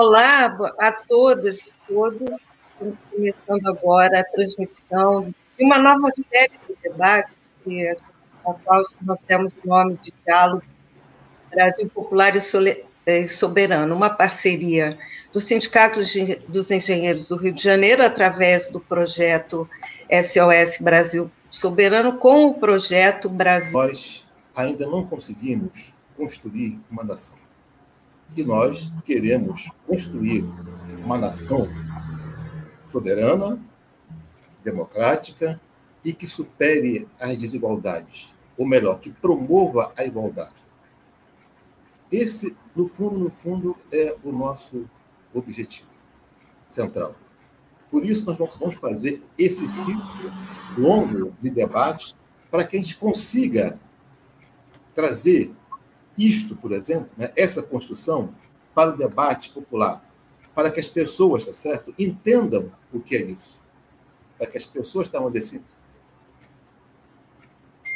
Olá a todas e todos. Estamos começando agora a transmissão de uma nova série de debates, a qual nós temos o nome de Diálogo Brasil Popular e Soberano, uma parceria do Sindicato dos Engenheiros do Rio de Janeiro, através do projeto SOS Brasil Soberano, com o projeto Brasil. Nós ainda não conseguimos construir uma nação. E nós queremos construir uma nação soberana, democrática e que supere as desigualdades, ou melhor, que promova a igualdade. Esse, no fundo, é o nosso objetivo central. Por isso, nós vamos fazer esse ciclo longo de debate para que a gente consiga trazer isto, por exemplo, né, essa construção para o debate popular, para que as pessoas, tá certo, entendam o que é isso, para que as pessoas, vamos dizer assim,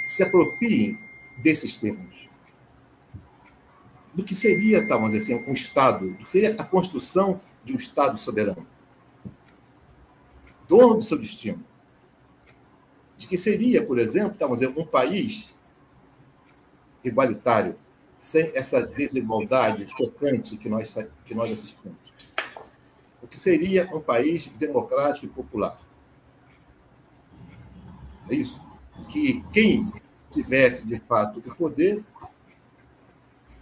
se apropriem desses termos, do que seria, vamos dizer assim, um Estado, do que seria a construção de um Estado soberano, dono do seu destino, de que seria, por exemplo, vamos dizer, um país igualitário, sem essa desigualdade chocante que nós assistimos. O que seria um país democrático e popular? É isso. Que quem tivesse, de fato, o poder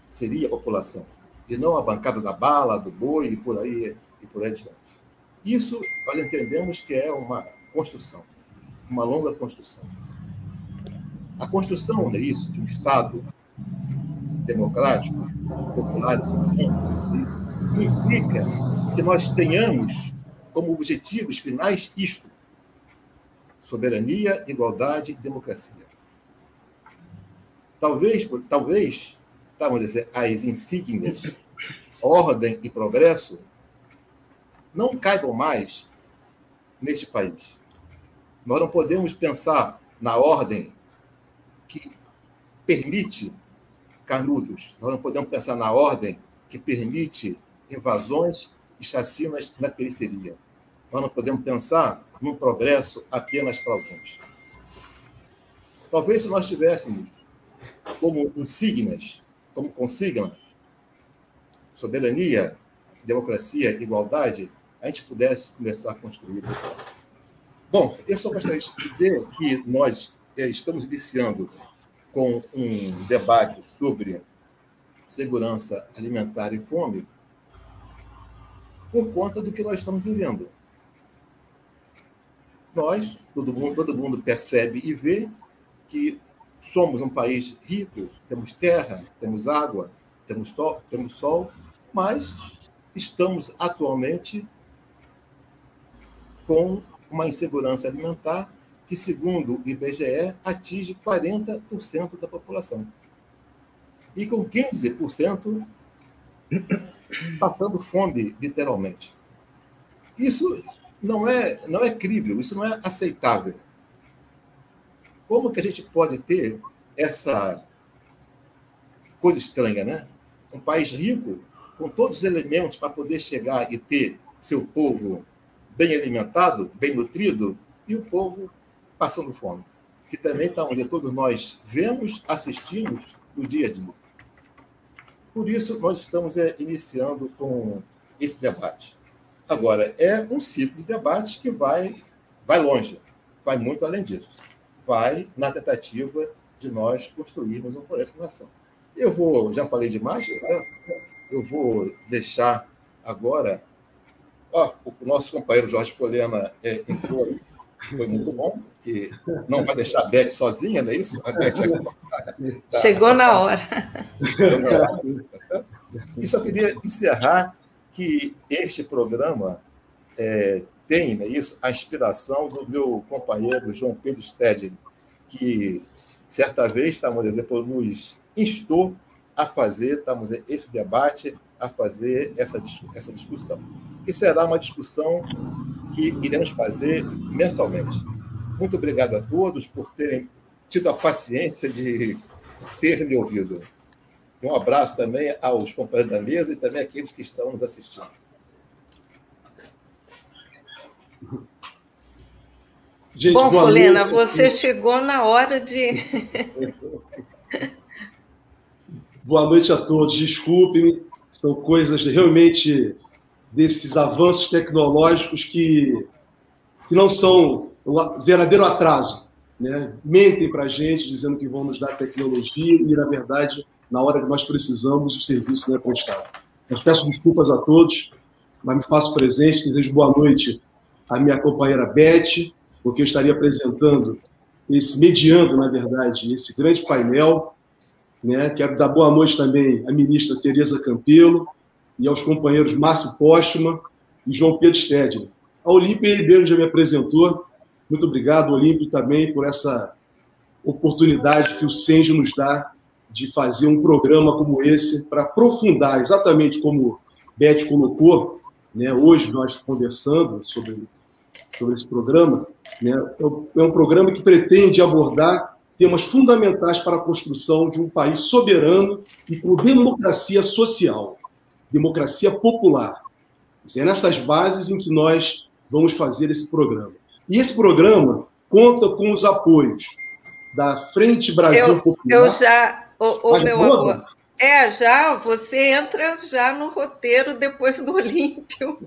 seria a população, e não a bancada da bala, do boi e por aí adiante. Isso nós entendemos que é uma construção, uma longa construção. A construção, é isso, de um Estado democrático, popular e soberano, implica que nós tenhamos como objetivos finais isto: soberania, igualdade e democracia. Talvez, vamos dizer, as insígnias ordem e progresso não caibam mais neste país. Nós não podemos pensar na ordem que permite canudos. Nós não podemos pensar na ordem que permite invasões e chacinas na periferia. Nós não podemos pensar num progresso apenas para alguns. Talvez se nós tivéssemos como insígnias, como consigna, soberania, democracia, igualdade, a gente pudesse começar a construir. Bom, eu só gostaria de dizer que nós estamos iniciando com um debate sobre segurança alimentar e fome por conta do que nós estamos vivendo. Nós, todo mundo percebe e vê que somos um país rico, temos terra, temos água, temos sol, mas estamos atualmente com uma insegurança alimentar que, segundo o IBGE, atinge 40% da população. E com 15% passando fome, literalmente. Isso não é crível, isso não é aceitável. Como que a gente pode ter essa coisa estranha, né? Um país rico, com todos os elementos para poder chegar e ter seu povo bem alimentado, bem nutrido, e o povo passando fome, que também, todos nós vemos, assistimos no dia a dia. Por isso, nós estamos iniciando com esse debate. Agora, é um ciclo de debates que vai longe, vai muito além disso. Vai na tentativa de nós construirmos um projeto de nação. Já falei demais, tá certo? Eu vou deixar agora... o nosso companheiro Jorge Folema entrou aí, foi muito bom, que não vai deixar a Beth sozinha, não é isso? A Beth chegou na hora. Tá certo? E só queria encerrar que este programa tem, não é isso, a inspiração do meu companheiro João Pedro Stedley, que certa vez, nos instou a fazer esse debate, a fazer essa discussão, que será uma discussão que iremos fazer mensalmente. Muito obrigado a todos por terem tido a paciência de ter me ouvido. Um abraço também aos companheiros da mesa e também àqueles que estão nos assistindo. Gente, bom, boa Folena, noite. você chegou na hora de... Boa noite a todos. Desculpe-me, são coisas realmente desses avanços tecnológicos que não são verdadeiro atraso, né? Mentem para a gente dizendo que vão nos dar tecnologia e, na verdade, na hora que nós precisamos, o serviço não é prestado. Mas peço desculpas a todos, mas me faço presente, desejo boa noite à minha companheira Beth, porque eu estaria apresentando mediando, na verdade, esse grande painel, né? Quero dar boa noite também à ministra Tereza Campelo e aos companheiros Márcio Postman e João Pedro Stedner. A Olímpia Ribeiro já me apresentou. Muito obrigado, Olímpio, também por essa oportunidade que o Senjo nos dá de fazer um programa como esse para aprofundar, exatamente como Beth colocou, né? Hoje nós conversando sobre esse programa, né? É um programa que pretende abordar temas fundamentais para a construção de um país soberano e com democracia social, democracia popular. É nessas bases em que nós vamos fazer esse programa. E esse programa conta com os apoios da Frente Brasil Popular. Eu já, meu amor, já, você entra já no roteiro depois do Olímpio.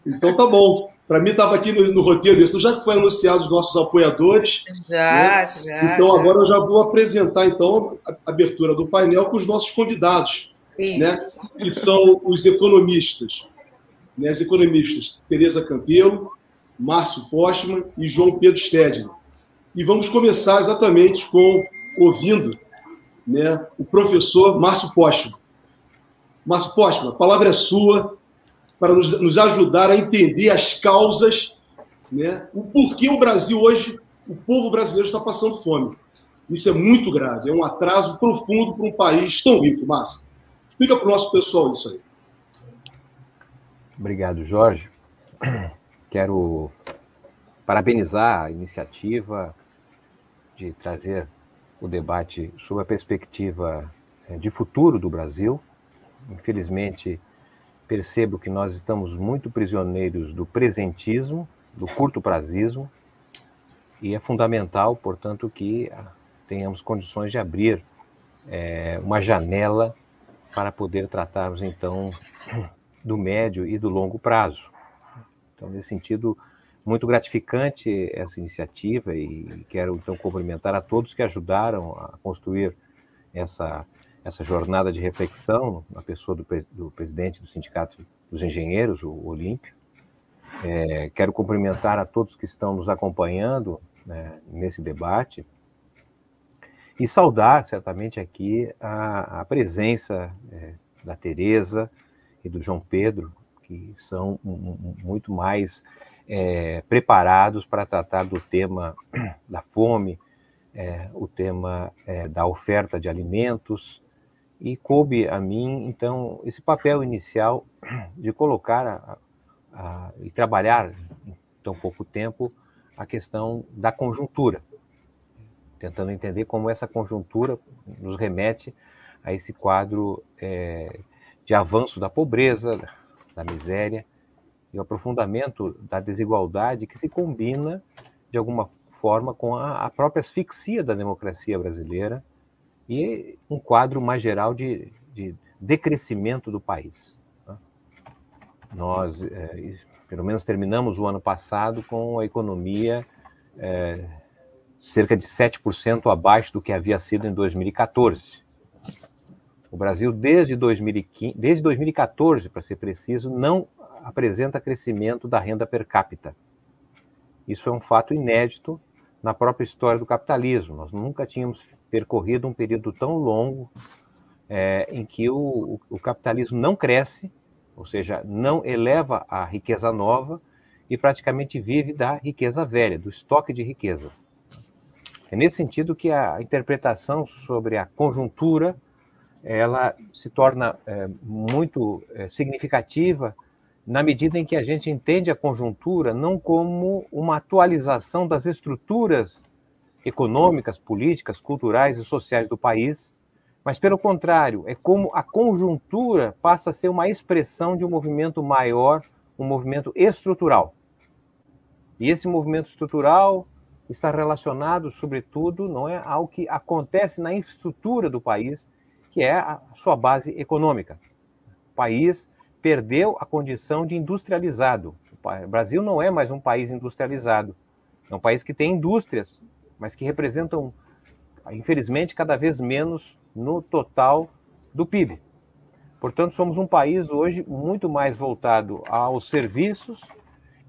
Então tá bom. Para mim estava aqui no roteiro isso, já que foi anunciado os nossos apoiadores. Já. Então agora eu já vou apresentar então a abertura do painel com os nossos convidados, né? Que são os economistas, né? As economistas Tereza Campelo, Márcio Postman e João Pedro Stedner. E vamos começar exatamente ouvindo, né, o professor Márcio Postman. Márcio Postman, a palavra é sua para nos ajudar a entender as causas, né, o porquê o Brasil hoje, o povo brasileiro está passando fome. Isso é muito grave, é um atraso profundo para um país tão rico, Márcio. Explica para o nosso pessoal isso aí. Obrigado, Jorge. Quero parabenizar a iniciativa de trazer o debate sobre a perspectiva de futuro do Brasil. Infelizmente, percebo que nós estamos muito prisioneiros do presentismo, do curto-prazismo, e é fundamental, portanto, que tenhamos condições de abrir uma janela para poder tratarmos, então, do médio e do longo prazo. Então, nesse sentido, muito gratificante essa iniciativa e quero, então, cumprimentar a todos que ajudaram a construir essa jornada de reflexão, na pessoa do presidente do Sindicato dos Engenheiros, o Olímpio. Quero cumprimentar a todos que estão nos acompanhando, né, nesse debate e saudar, certamente, aqui a presença da Tereza e do João Pedro, que são muito mais preparados para tratar do tema da fome, o tema da oferta de alimentos, e coube a mim, então, esse papel inicial de colocar e trabalhar em tão pouco tempo a questão da conjuntura, tentando entender como essa conjuntura nos remete a esse quadro de avanço da pobreza, da miséria, e o aprofundamento da desigualdade que se combina, de alguma forma, com a própria asfixia da democracia brasileira e um quadro mais geral de decrescimento do país. Nós, pelo menos, terminamos o ano passado com a economia cerca de 7% abaixo do que havia sido em 2014. O Brasil, desde 2014, para ser preciso, não apresenta crescimento da renda per capita. Isso é um fato inédito na própria história do capitalismo. Nós nunca tínhamos percorrido um período tão longo em que o capitalismo não cresce, ou seja, não eleva a riqueza nova e praticamente vive da riqueza velha, do estoque de riqueza. É nesse sentido que a interpretação sobre a conjuntura ela se torna muito significativa na medida em que a gente entende a conjuntura não como uma atualização das estruturas econômicas, políticas, culturais e sociais do país, mas, pelo contrário, é como a conjuntura passa a ser uma expressão de um movimento maior, um movimento estrutural. E esse movimento estrutural está relacionado, sobretudo, não é, ao que acontece na infraestrutura do país, que é a sua base econômica. O país perdeu a condição de industrializado. O Brasil não é mais um país industrializado. É um país que tem indústrias, mas que representam, infelizmente, cada vez menos no total do PIB. Portanto, somos um país hoje muito mais voltado aos serviços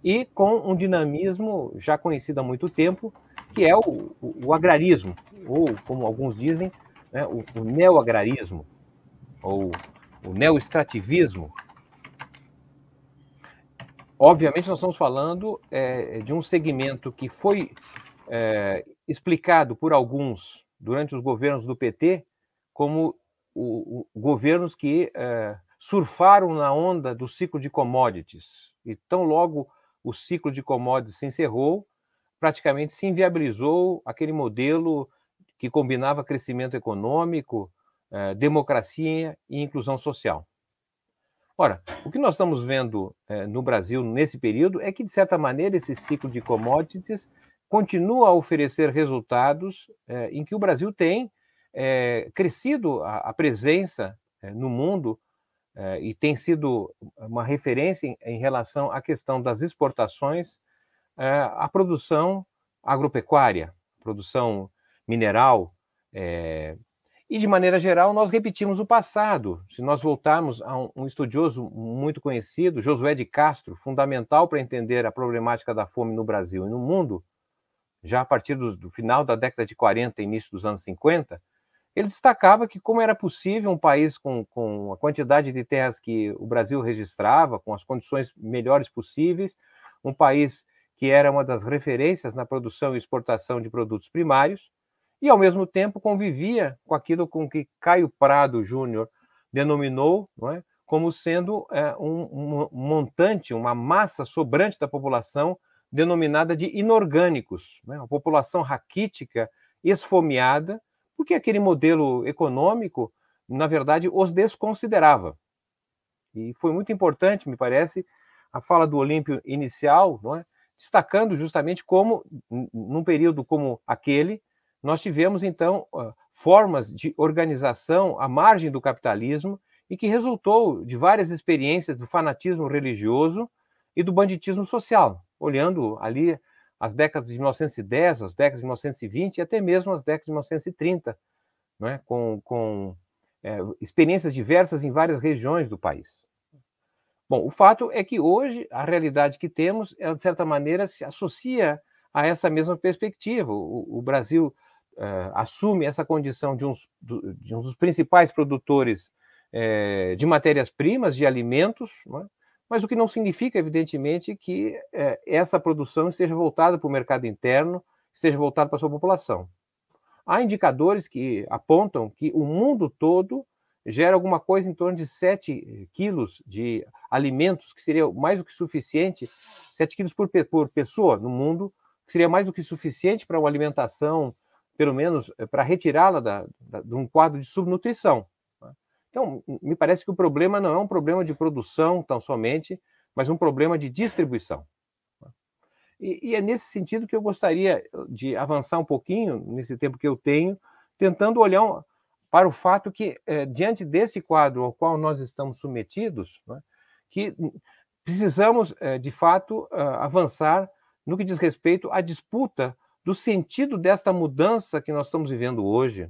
e com um dinamismo já conhecido há muito tempo, que é o agrarismo, ou, como alguns dizem, né, o neoagrarismo, ou o neoextrativismo. Obviamente, nós estamos falando de um segmento que foi explicado por alguns, durante os governos do PT, como governos que surfaram na onda do ciclo de commodities. E tão logo o ciclo de commodities se encerrou, praticamente se inviabilizou aquele modelo que combinava crescimento econômico, democracia e inclusão social. Ora, o que nós estamos vendo no Brasil nesse período é que, de certa maneira, esse ciclo de commodities continua a oferecer resultados em que o Brasil tem crescido a presença no mundo e tem sido uma referência em relação à questão das exportações, à produção agropecuária, produção mineral, e, de maneira geral, nós repetimos o passado. Se nós voltarmos a um estudioso muito conhecido, Josué de Castro, fundamental para entender a problemática da fome no Brasil e no mundo, já a partir do final da década de 40 e início dos anos 50, ele destacava que como era possível um país com a quantidade de terras que o Brasil registrava, com as condições melhores possíveis, um país que era uma das referências na produção e exportação de produtos primários, e, ao mesmo tempo, convivia com aquilo com que Caio Prado Júnior denominou, não é, como sendo um montante, uma massa sobrante da população, denominada de inorgânicos, né? Uma população raquítica, esfomeada, porque aquele modelo econômico, na verdade, os desconsiderava. E foi muito importante, me parece, a fala do Olímpio inicial, não é? Destacando justamente como, num período como aquele, nós tivemos, então, formas de organização à margem do capitalismo e que resultou de várias experiências do fanatismo religioso e do banditismo social, olhando ali as décadas de 1910, as décadas de 1920 e até mesmo as décadas de 1930, não é? com experiências diversas em várias regiões do país. Bom, o fato é que hoje a realidade que temos, ela, de certa maneira, se associa a essa mesma perspectiva. O Brasil assume essa condição de um dos principais produtores de matérias-primas, de alimentos, não é? Mas o que não significa, evidentemente, que essa produção esteja voltada para o mercado interno, esteja voltada para a sua população. Há indicadores que apontam que o mundo todo gera alguma coisa em torno de 7 quilos de alimentos, que seria mais do que suficiente, 7 quilos por pessoa no mundo, que seria mais do que suficiente para uma alimentação, pelo menos para retirá-la de um quadro de subnutrição. Então, me parece que o problema não é um problema de produção tão somente, mas um problema de distribuição. E é nesse sentido que eu gostaria de avançar um pouquinho, nesse tempo que eu tenho, tentando olhar para o fato que, diante desse quadro ao qual nós estamos submetidos, né, que precisamos, de fato, avançar no que diz respeito à disputa do sentido desta mudança que nós estamos vivendo hoje,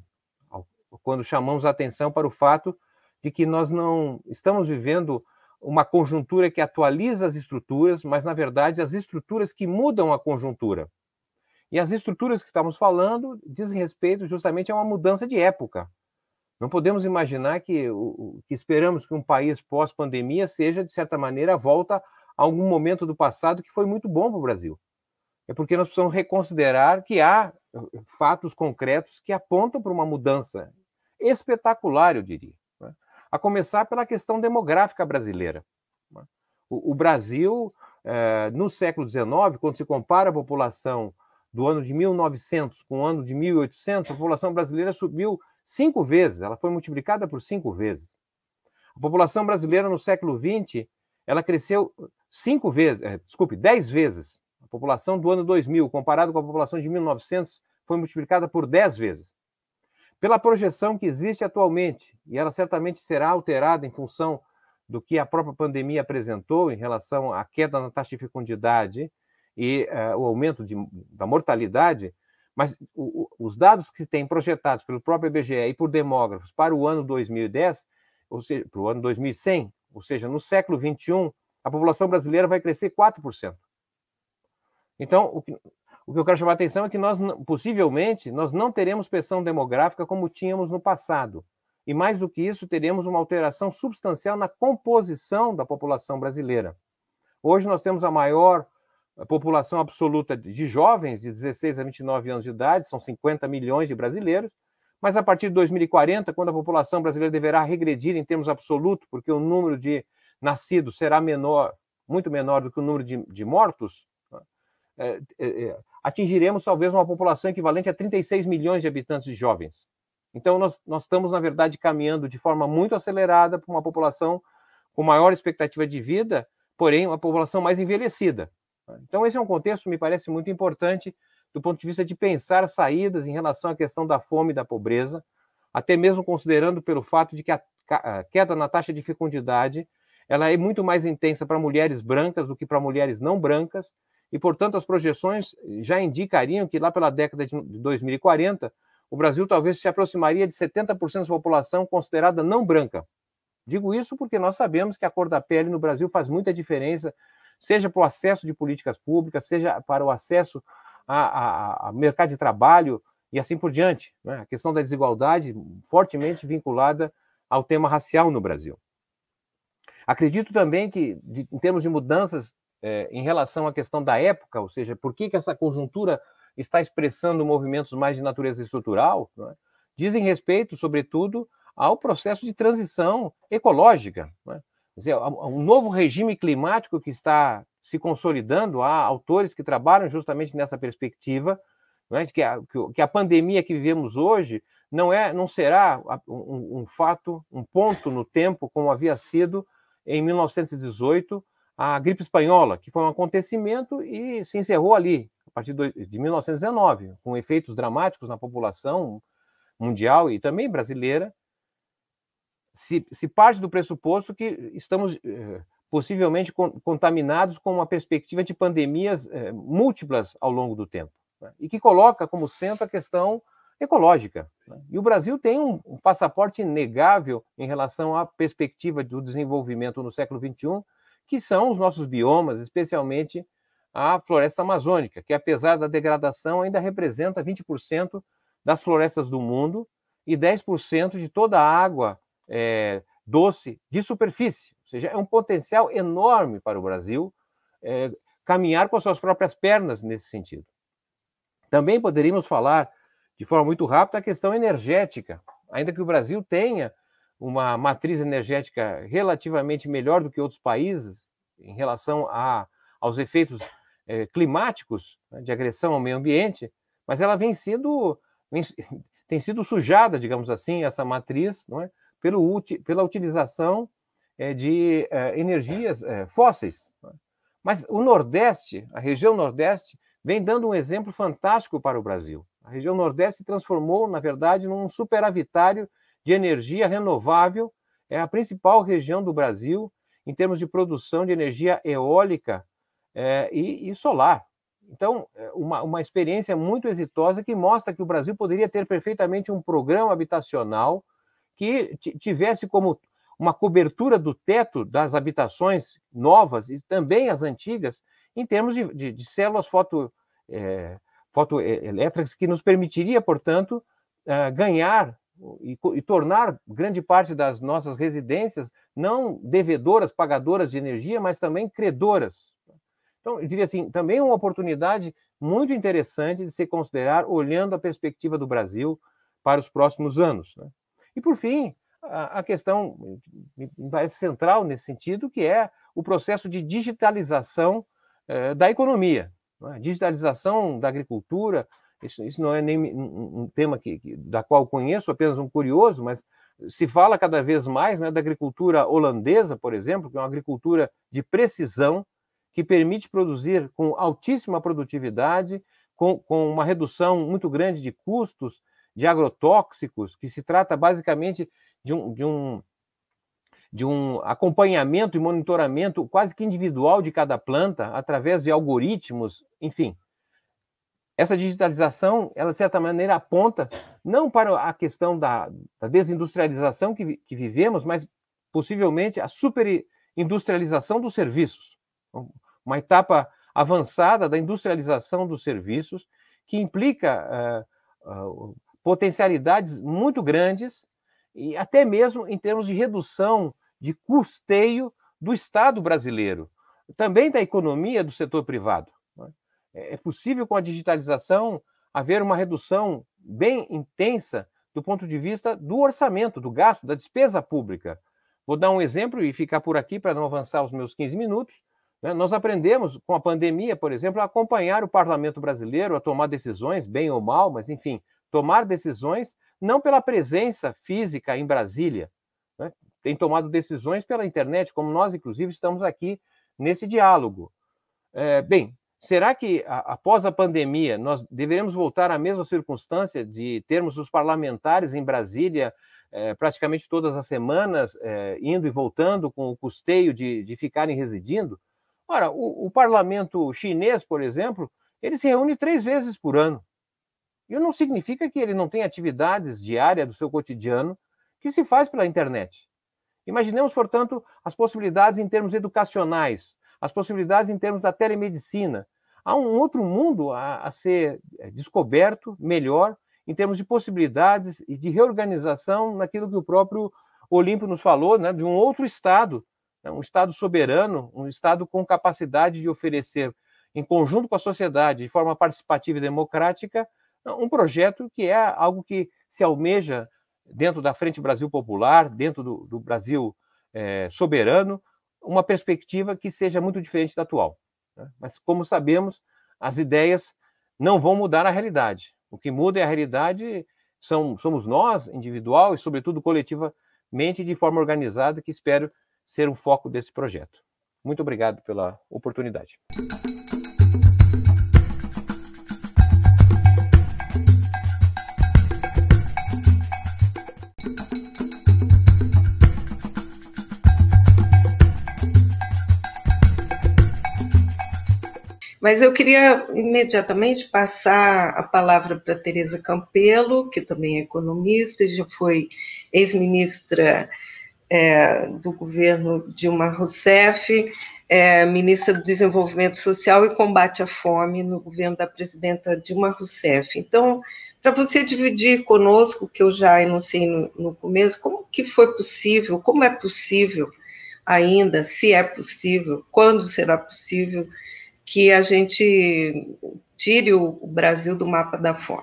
quando chamamos a atenção para o fato de que nós não estamos vivendo uma conjuntura que atualiza as estruturas, mas, na verdade, as estruturas que mudam a conjuntura. E as estruturas que estamos falando dizem respeito justamente a uma mudança de época. Não podemos imaginar que o que esperamos que um país pós-pandemia seja, de certa maneira, a volta a algum momento do passado que foi muito bom para o Brasil. É porque nós precisamos reconsiderar que há fatos concretos que apontam para uma mudança espetacular, eu diria. Né? A começar pela questão demográfica brasileira. Né? O Brasil, no século XIX, quando se compara a população do ano de 1900 com o ano de 1800, a população brasileira subiu 5 vezes, ela foi multiplicada por 5 vezes. A população brasileira no século XX, ela cresceu 10 vezes. população do ano 2000, comparado com a população de 1900, foi multiplicada por 10 vezes. Pela projeção que existe atualmente, e ela certamente será alterada em função do que a própria pandemia apresentou em relação à queda na taxa de fecundidade e o aumento da mortalidade, mas os dados que se têm projetados pelo próprio IBGE e por demógrafos para o ano 2010, ou seja, para o ano 2100, ou seja, no século XXI, a população brasileira vai crescer 4%. Então, o que eu quero chamar a atenção é que possivelmente, nós não teremos pressão demográfica como tínhamos no passado. E mais do que isso, teremos uma alteração substancial na composição da população brasileira. Hoje nós temos a maior população absoluta de jovens de 16 a 29 anos de idade, são 50 milhões de brasileiros, mas a partir de 2040, quando a população brasileira deverá regredir em termos absolutos, porque o número de nascidos será menor, muito menor do que o número de mortos, atingiremos talvez uma população equivalente a 36 milhões de habitantes de jovens. Então, nós estamos, na verdade, caminhando de forma muito acelerada para uma população com maior expectativa de vida, porém, uma população mais envelhecida. Então, esse é um contexto, me parece, muito importante do ponto de vista de pensar saídas em relação à questão da fome e da pobreza, até mesmo considerando pelo fato de que a queda na taxa de fecundidade ela é muito mais intensa para mulheres brancas do que para mulheres não brancas, e, portanto, as projeções já indicariam que lá pela década de 2040, o Brasil talvez se aproximaria de 70% da população considerada não branca. Digo isso porque nós sabemos que a cor da pele no Brasil faz muita diferença, seja para o acesso de políticas públicas, seja para o acesso a mercado de trabalho e assim por diante, né? A questão da desigualdade fortemente vinculada ao tema racial no Brasil. Acredito também que, em termos de mudanças em relação à questão da época, ou seja, por que essa conjuntura está expressando movimentos mais de natureza estrutural, né? Dizem respeito, sobretudo, ao processo de transição ecológica, né? Quer dizer, um novo regime climático que está se consolidando. Há autores que trabalham justamente nessa perspectiva, né, de que a pandemia que vivemos hoje não será um fato, um ponto no tempo, como havia sido em 1918, a gripe espanhola, que foi um acontecimento e se encerrou ali, a partir de 1919, com efeitos dramáticos na população mundial e também brasileira. Se parte do pressuposto que estamos possivelmente contaminados com uma perspectiva de pandemias múltiplas ao longo do tempo, né? E que coloca como centro a questão ecológica, né? E o Brasil tem um passaporte inegável em relação à perspectiva do desenvolvimento no século XXI, que são os nossos biomas, especialmente a floresta amazônica, que apesar da degradação ainda representa 20% das florestas do mundo e 10% de toda a água doce de superfície. Ou seja, é um potencial enorme para o Brasil caminhar com as suas próprias pernas nesse sentido. Também poderíamos falar, de forma muito rápida, a questão energética. Ainda que o Brasil tenha uma matriz energética relativamente melhor do que outros países em relação aos efeitos climáticos, né, de agressão ao meio ambiente, mas ela tem sido sujada, digamos assim, essa matriz, não é, pela utilização de energias fósseis. Mas o Nordeste, a região Nordeste, vem dando um exemplo fantástico para o Brasil. A região Nordeste se transformou, na verdade, num superavitário de energia renovável. É a principal região do Brasil em termos de produção de energia eólica e solar. Então, uma experiência muito exitosa que mostra que o Brasil poderia ter perfeitamente um programa habitacional que tivesse como uma cobertura do teto das habitações novas e também as antigas, em termos de células fotoelétricas, que nos permitiria, portanto, ganhar e tornar grande parte das nossas residências não devedoras, pagadoras de energia, mas também credoras. Então, eu diria assim, também uma oportunidade muito interessante de se considerar, olhando a perspectiva do Brasil para os próximos anos, né? E, por fim, a questão me parece central nesse sentido, que é o processo de digitalização da economia, né? Digitalização da agricultura. Isso não é nem um tema da qual conheço, apenas um curioso, mas se fala cada vez mais, né, da agricultura holandesa, por exemplo, que é uma agricultura de precisão, que permite produzir com altíssima produtividade, com uma redução muito grande de custos, de agrotóxicos, que se trata basicamente de um acompanhamento e monitoramento quase que individual de cada planta, através de algoritmos, enfim. Essa digitalização, ela, de certa maneira, aponta não para a questão da desindustrialização que vivemos, mas possivelmente a superindustrialização dos serviços. Uma etapa avançada da industrialização dos serviços, que implica potencialidades muito grandes, e até mesmo em termos de redução de custeio do Estado brasileiro, também da economia do setor privado. É possível, com a digitalização, haver uma redução bem intensa do ponto de vista do orçamento, do gasto, da despesa pública. Vou dar um exemplo e ficar por aqui para não avançar os meus 15 minutos. Nós aprendemos, com a pandemia, por exemplo, a acompanhar o parlamento brasileiro, a tomar decisões, bem ou mal, mas, enfim, tomar decisões não pela presença física em Brasília, né? Tem tomado decisões pela internet, como nós, inclusive, estamos aqui nesse diálogo. Bem, será que, após a pandemia, nós deveremos voltar à mesma circunstância de termos os parlamentares em Brasília praticamente todas as semanas, indo e voltando, com o custeio de ficarem residindo? Ora, o parlamento chinês, por exemplo, ele se reúne 3 vezes por ano. E não significa que ele não tenha atividades diárias do seu cotidiano que se faz pela internet. Imaginemos, portanto, as possibilidades em termos educacionais, as possibilidades em termos da telemedicina. Há um outro mundo a ser descoberto melhor em termos de possibilidades e de reorganização naquilo que o próprio Olímpio nos falou, né, de um outro Estado, né, um Estado soberano, um Estado com capacidade de oferecer, em conjunto com a sociedade, de forma participativa e democrática, um projeto que é algo que se almeja dentro da Frente Brasil Popular, dentro do Brasil soberano, uma perspectiva que seja muito diferente da atual. Né? Mas, como sabemos, as ideias não vão mudar a realidade. O que muda é a realidade, somos nós, individual e, sobretudo, coletivamente, de forma organizada, que espero ser um foco desse projeto. Muito obrigado pela oportunidade. Mas eu queria imediatamente passar a palavra para Tereza Campelo, que também é economista e já foi ex-ministra do governo Dilma Rousseff, ministra do Desenvolvimento Social e Combate à Fome no governo da presidenta Dilma Rousseff. Então, para você dividir conosco, que eu já enunciei no começo, como que foi possível, como é possível ainda, se é possível, quando será possível, que a gente tire o Brasil do mapa da fome.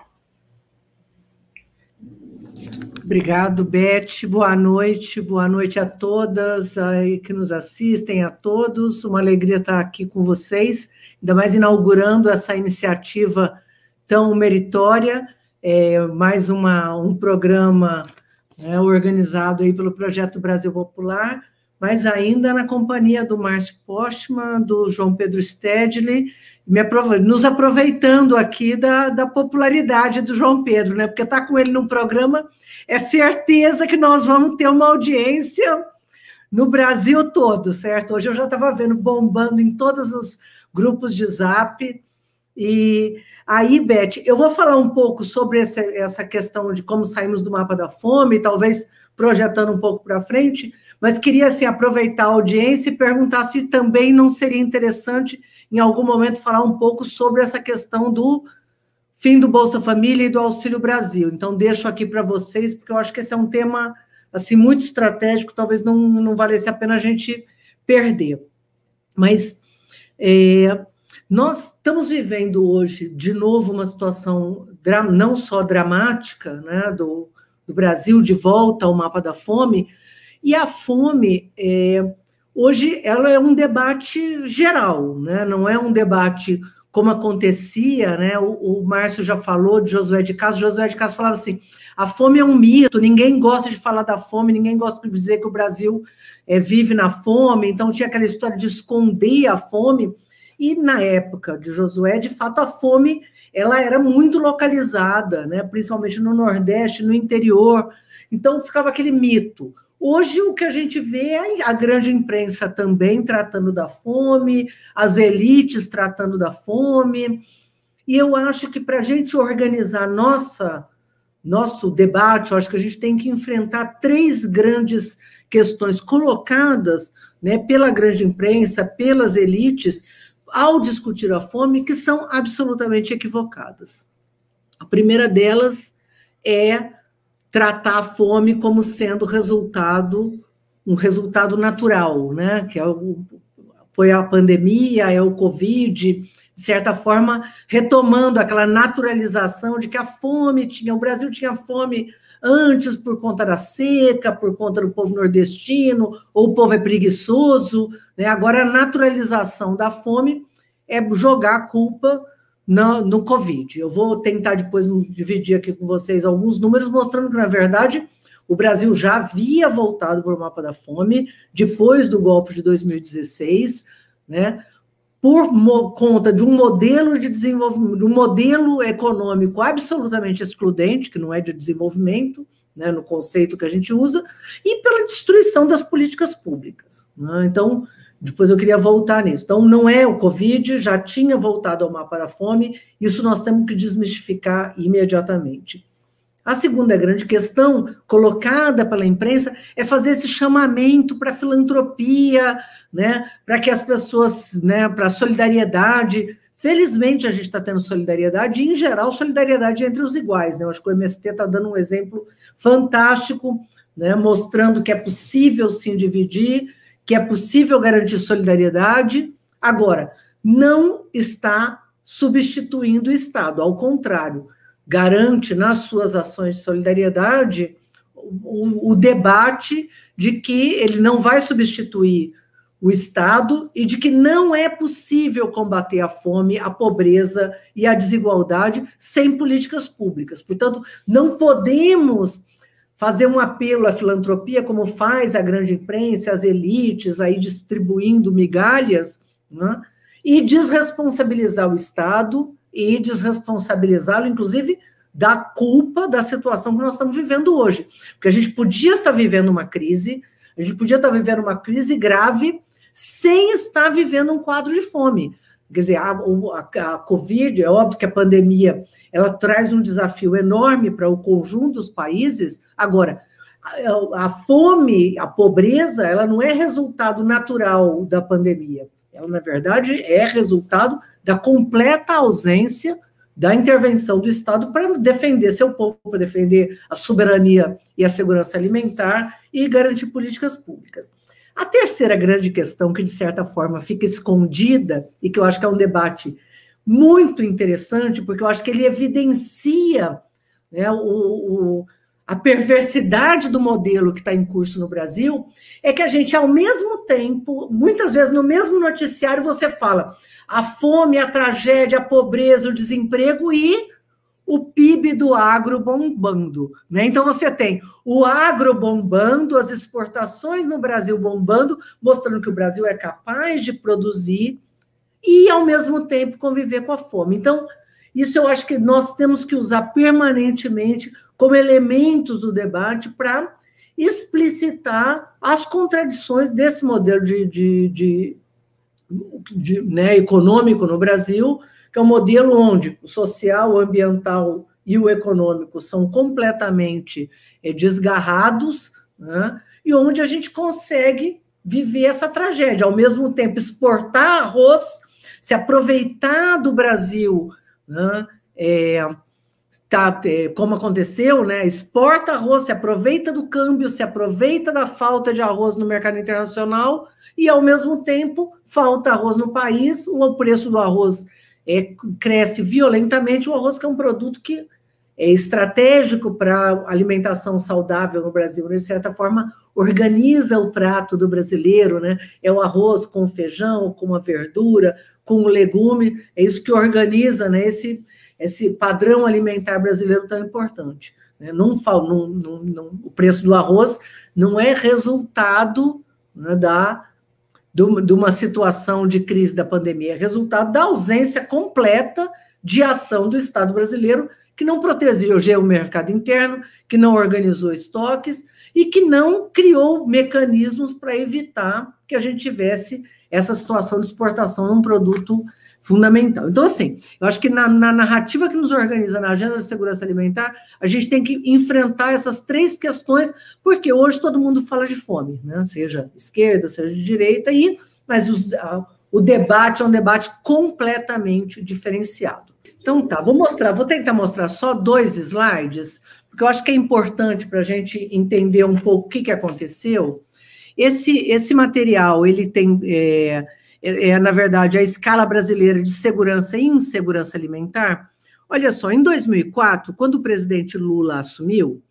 Obrigado, Beth. Boa noite a todas aí que nos assistem, a todos. Uma alegria estar aqui com vocês, ainda mais inaugurando essa iniciativa tão meritória, mais um programa organizado aí pelo Projeto Brasil Popular, mas ainda na companhia do Márcio Postman, do João Pedro Stedley, nos aproveitando aqui da popularidade do João Pedro, né? Porque estar com ele num programa é certeza que nós vamos ter uma audiência no Brasil todo, certo? Hoje eu já estava vendo bombando em todos os grupos de Zap. E aí, Beth, eu vou falar um pouco sobre essa questão de como saímos do mapa da fome, talvez projetando um pouco para frente, mas queria assim, aproveitar a audiência e perguntar se também não seria interessante, em algum momento, falar um pouco sobre essa questão do fim do Bolsa Família e do Auxílio Brasil. Então, deixo aqui para vocês, porque eu acho que esse é um tema assim, muito estratégico, talvez não valesse a pena a gente perder. Mas nós estamos vivendo hoje, de novo, uma situação não só dramática, né, do Brasil de volta ao mapa da fome, e a fome, hoje, ela é um debate geral, né? Não é um debate como acontecia, né? O Márcio já falou de Josué de Castro. Josué de Castro falava assim, a fome é um mito, ninguém gosta de falar da fome, ninguém gosta de dizer que o Brasil vive na fome, então tinha aquela história de esconder a fome, e na época de Josué, de fato, a fome ela era muito localizada, né? Principalmente no Nordeste, no interior, então ficava aquele mito. Hoje, o que a gente vê é a grande imprensa também tratando da fome, as elites tratando da fome, e eu acho que para a gente organizar nosso debate, eu acho que a gente tem que enfrentar 3 grandes questões colocadas, né, pela grande imprensa, pelas elites, ao discutir a fome, que são absolutamente equivocadas. A primeira delas é tratar a fome como sendo um resultado natural, né? Que foi a pandemia, é o Covid, de certa forma, retomando aquela naturalização de que o Brasil tinha fome antes por conta da seca, por conta do povo nordestino, ou o povo é preguiçoso, né? Agora, a naturalização da fome é jogar a culpa no Covid. Eu vou tentar depois dividir aqui com vocês alguns números, mostrando que, na verdade, o Brasil já havia voltado para o mapa da fome depois do golpe de 2016, né, por conta de um modelo de desenvolvimento, de um modelo econômico absolutamente excludente, que não é de desenvolvimento, né, no conceito que a gente usa, e pela destruição das políticas públicas, né? Então, depois eu queria voltar nisso. Então, não é o Covid, já tinha voltado ao mapa da fome, isso nós temos que desmistificar imediatamente. A segunda grande questão colocada pela imprensa é fazer esse chamamento para a filantropia, né, para que as pessoas, né, para a solidariedade. Felizmente, a gente está tendo solidariedade, e, em geral, solidariedade entre os iguais, né? Eu acho que o MST está dando um exemplo fantástico, né, mostrando que é possível, sim, dividir, que é possível garantir solidariedade. Agora, não está substituindo o Estado, ao contrário, garante nas suas ações de solidariedade o debate de que ele não vai substituir o Estado e de que não é possível combater a fome, a pobreza e a desigualdade sem políticas públicas. Portanto, não podemos fazer um apelo à filantropia, como faz a grande imprensa, as elites, aí distribuindo migalhas, né? E desresponsabilizar o Estado e desresponsabilizá-lo, inclusive, da culpa da situação que nós estamos vivendo hoje. Porque a gente podia estar vivendo uma crise, a gente podia estar vivendo uma crise grave sem estar vivendo um quadro de fome. Quer dizer, a Covid, é óbvio que a pandemia, ela traz um desafio enorme para o conjunto dos países. Agora, a fome, a pobreza, ela não é resultado natural da pandemia. Ela, na verdade, é resultado da completa ausência da intervenção do Estado para defender seu povo, para defender a soberania e a segurança alimentar e garantir políticas públicas. A terceira grande questão, que de certa forma fica escondida, e que eu acho que é um debate muito interessante, porque eu acho que ele evidencia, né, a perversidade do modelo que está em curso no Brasil, é que a gente, ao mesmo tempo, muitas vezes no mesmo noticiário, você fala a fome, a tragédia, a pobreza, o desemprego e o PIB do agro bombando, né? Então, você tem o agro bombando, as exportações no Brasil bombando, mostrando que o Brasil é capaz de produzir e, ao mesmo tempo, conviver com a fome. Então, isso eu acho que nós temos que usar permanentemente como elementos do debate para explicitar as contradições desse modelo né, econômico no Brasil, que é um modelo onde o social, o ambiental e o econômico são completamente desgarrados, né, e onde a gente consegue viver essa tragédia, ao mesmo tempo exportar arroz, se aproveitar do Brasil, né, como aconteceu, né, exporta arroz, se aproveita do câmbio, se aproveita da falta de arroz no mercado internacional e, ao mesmo tempo, falta arroz no país, o preço do arroz cresce violentamente, o arroz que é um produto que é estratégico para a alimentação saudável no Brasil, de certa forma, organiza o prato do brasileiro, né? É o arroz com feijão, com a verdura, com o legume, é isso que organiza, né, esse padrão alimentar brasileiro tão importante. né? O preço do arroz não é resultado, né, de uma situação de crise da pandemia, é resultado da ausência completa de ação do Estado brasileiro, que não protegeu o mercado interno, que não organizou estoques e que não criou mecanismos para evitar que a gente tivesse essa situação de exportação de um produto fundamental. Então, assim, eu acho que na narrativa que nos organiza na agenda de segurança alimentar, a gente tem que enfrentar essas três questões, porque hoje todo mundo fala de fome, né? Seja esquerda, seja de direita, mas o debate é um debate completamente diferenciado. Então tá, vou tentar mostrar só 2 slides, porque eu acho que é importante para a gente entender um pouco o que aconteceu. Esse material, ele tem, na verdade, a escala brasileira de segurança e insegurança alimentar. Olha só, em 2004, quando o presidente Lula assumiu,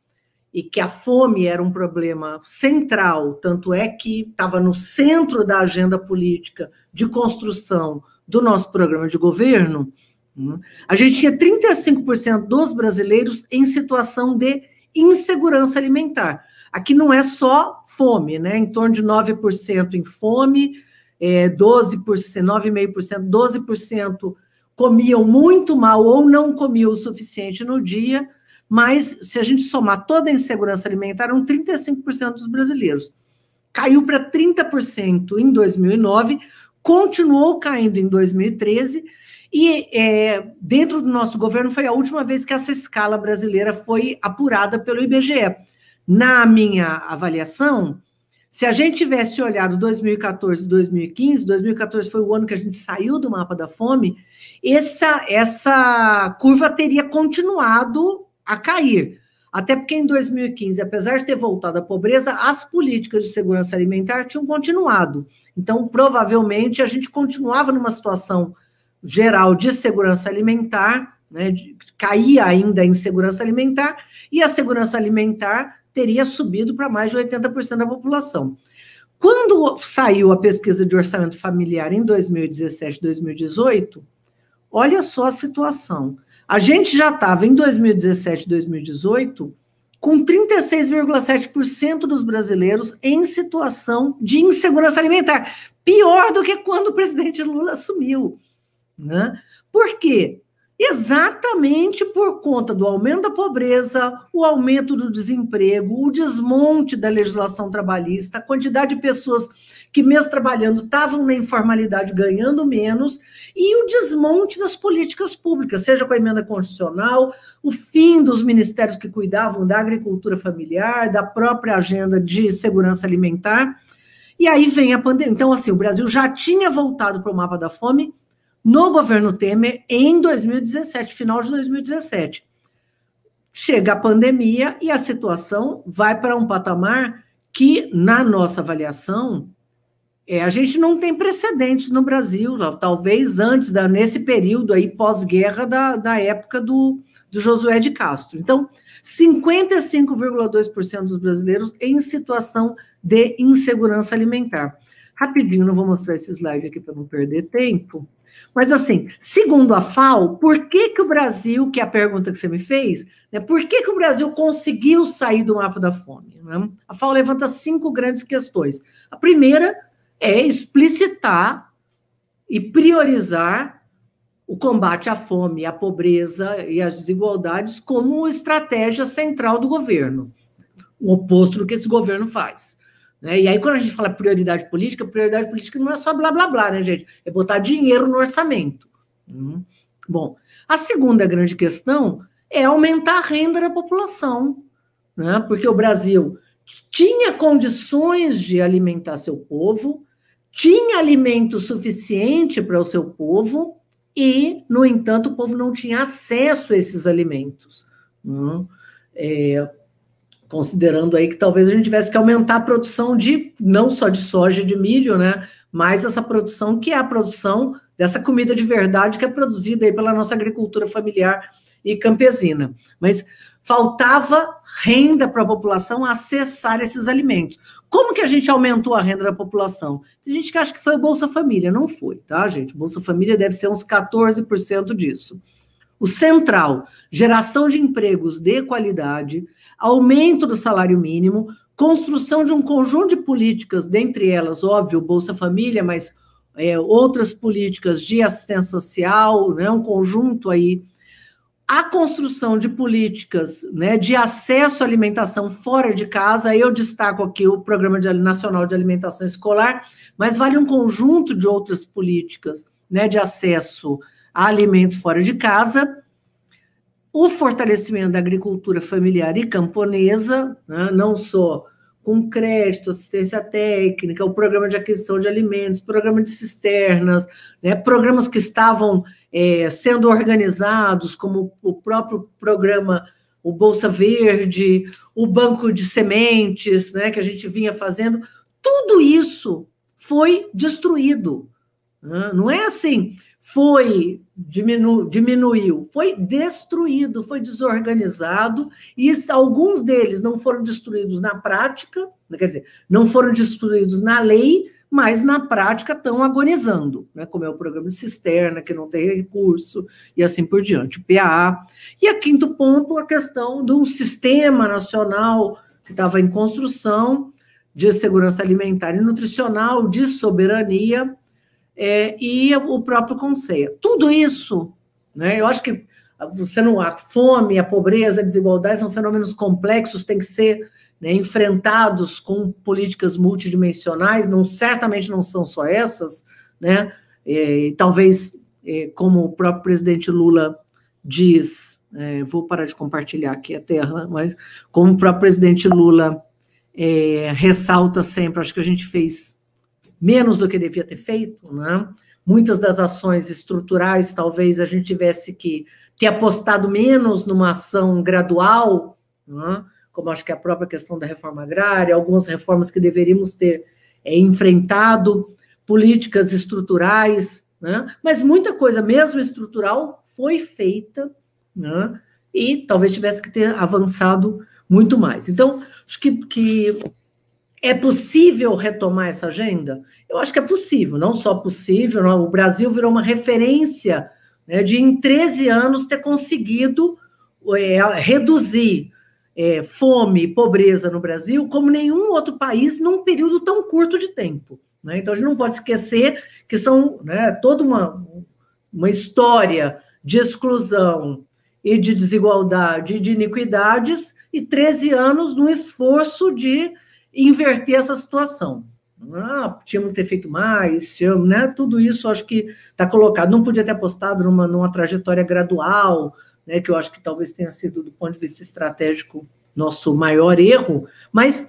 e que a fome era um problema central, tanto é que estava no centro da agenda política de construção do nosso programa de governo, a gente tinha 35% dos brasileiros em situação de insegurança alimentar. Aqui não é só fome, né? Em torno de 9% em fome, 12%, 9,5%, 12% comiam muito mal ou não comiam o suficiente no dia, mas se a gente somar toda a insegurança alimentar, eram 35% dos brasileiros. Caiu para 30% em 2009, continuou caindo em 2013, e dentro do nosso governo foi a última vez que essa escala brasileira foi apurada pelo IBGE. Na minha avaliação, se a gente tivesse olhado 2014 e 2015, 2014 foi o ano que a gente saiu do mapa da fome, essa curva teria continuado a cair. Até porque em 2015, apesar de ter voltado à pobreza, as políticas de segurança alimentar tinham continuado. Então, provavelmente, a gente continuava numa situação geral de segurança alimentar, né, caía ainda em segurança alimentar, e a segurança alimentar teria subido para mais de 80% da população. Quando saiu a pesquisa de orçamento familiar em 2017, 2018, olha só a situação. A gente já estava em 2017, 2018, com 36,7% dos brasileiros em situação de insegurança alimentar. Pior do que quando o presidente Lula assumiu, né? Por quê? Exatamente por conta do aumento da pobreza, o aumento do desemprego, o desmonte da legislação trabalhista, a quantidade de pessoas que, mesmo trabalhando, estavam na informalidade ganhando menos, e o desmonte das políticas públicas, seja com a emenda constitucional, o fim dos ministérios que cuidavam da agricultura familiar, da própria agenda de segurança alimentar, e aí vem a pandemia. Então, assim, o Brasil já tinha voltado para o mapa da fome no governo Temer em 2017, final de 2017. Chega a pandemia e a situação vai para um patamar que, na nossa avaliação, a gente não tem precedentes no Brasil, talvez antes, nesse período aí pós-guerra da época do Josué de Castro. Então, 55,2% dos brasileiros em situação de insegurança alimentar. Rapidinho, não vou mostrar esse slide aqui para não perder tempo, mas assim, segundo a FAO, por que o Brasil, que é a pergunta que você me fez, né, por que o Brasil conseguiu sair do mapa da fome? Né? A FAO levanta 5 grandes questões. A primeira é explicitar e priorizar o combate à fome, à pobreza e às desigualdades como estratégia central do governo, o oposto do que esse governo faz. Né? E aí, quando a gente fala prioridade política não é só blá, blá, blá, né, gente? É botar dinheiro no orçamento. Bom, a segunda grande questão é aumentar a renda da população, né? Porque o Brasil tinha condições de alimentar seu povo, tinha alimento suficiente para o seu povo e, no entanto, o povo não tinha acesso a esses alimentos. Considerando aí que talvez a gente tivesse que aumentar a produção não só de soja e de milho, né, mas essa produção que é a produção dessa comida de verdade que é produzida aí pela nossa agricultura familiar e campesina. Mas faltava renda para a população acessar esses alimentos. Como que a gente aumentou a renda da população? Tem gente que acha que foi o Bolsa Família, não foi, tá, gente? O Bolsa Família deve ser uns 14% disso. O central, geração de empregos de qualidade, aumento do salário mínimo, construção de um conjunto de políticas, dentre elas, óbvio, Bolsa Família, mas outras políticas de assistência social, né, um conjunto aí, a construção de políticas, né, de acesso à alimentação fora de casa. Eu destaco aqui o Programa Nacional de Alimentação Escolar, mas vale um conjunto de outras políticas, né, de acesso a alimentos fora de casa, o fortalecimento da agricultura familiar e camponesa, né, não só com crédito, assistência técnica, o programa de aquisição de alimentos, programa de cisternas, né, programas que estavam sendo organizados, como o próprio programa, o Bolsa Verde, o Banco de Sementes, né, que a gente vinha fazendo, tudo isso foi destruído. Né? Não é assim, diminuiu, foi destruído, foi desorganizado, e alguns deles não foram destruídos na prática, quer dizer, não foram destruídos na lei, mas na prática estão agonizando, né? Como é o programa de cisterna, que não tem recurso, e assim por diante, o PAA. E a quinto ponto, a questão de um sistema nacional que estava em construção, de segurança alimentar e nutricional, de soberania, e o próprio Conselho. Tudo isso, né, eu acho que a fome, a pobreza, a desigualdade são fenômenos complexos, têm que ser, né, enfrentados com políticas multidimensionais, certamente não são só essas, né, talvez, como o próprio presidente Lula diz, vou parar de compartilhar aqui a tela, mas como o próprio presidente Lula ressalta sempre, acho que a gente fez menos do que devia ter feito, né? Muitas das ações estruturais, talvez a gente tivesse que ter apostado menos numa ação gradual, né? Como acho que a própria questão da reforma agrária, algumas reformas que deveríamos ter enfrentado, políticas estruturais, né? Mas muita coisa, mesmo estrutural, foi feita, né? E talvez tivesse que ter avançado muito mais. Então, acho que é possível retomar essa agenda? Eu acho que é possível, não só possível, não, o Brasil virou uma referência, né, de em 13 anos ter conseguido reduzir fome e pobreza no Brasil como nenhum outro país num período tão curto de tempo. Né? Então, a gente não pode esquecer que são, né, toda uma história de exclusão e de desigualdade e de iniquidades e 13 anos num esforço de inverter essa situação. Tínhamos que ter feito mais, né? Tudo isso acho que está colocado. Não podia ter apostado numa trajetória gradual, né? Que eu acho que talvez tenha sido, do ponto de vista estratégico, nosso maior erro, mas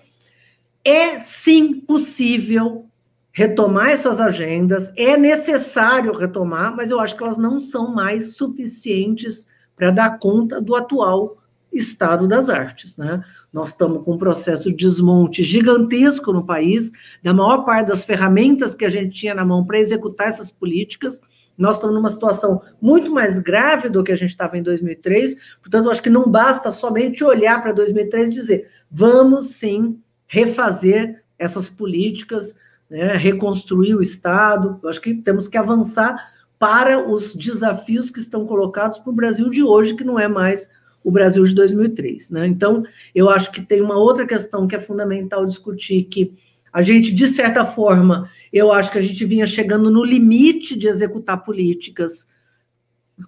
é sim possível retomar essas agendas, é necessário retomar, mas eu acho que elas não são mais suficientes para dar conta do atual estado das artes, né? Nós estamos com um processo de desmonte gigantesco no país, da maior parte das ferramentas que a gente tinha na mão para executar essas políticas. Nós estamos numa situação muito mais grave do que a gente estava em 2003, portanto, eu acho que não basta somente olhar para 2003 e dizer, vamos sim refazer essas políticas, né, reconstruir o Estado. Eu acho que temos que avançar para os desafios que estão colocados para o Brasil de hoje, que não é mais o Brasil de 2003, né? Então, eu acho que tem uma outra questão que é fundamental discutir, que a gente, de certa forma, eu acho que a gente vinha chegando no limite de executar políticas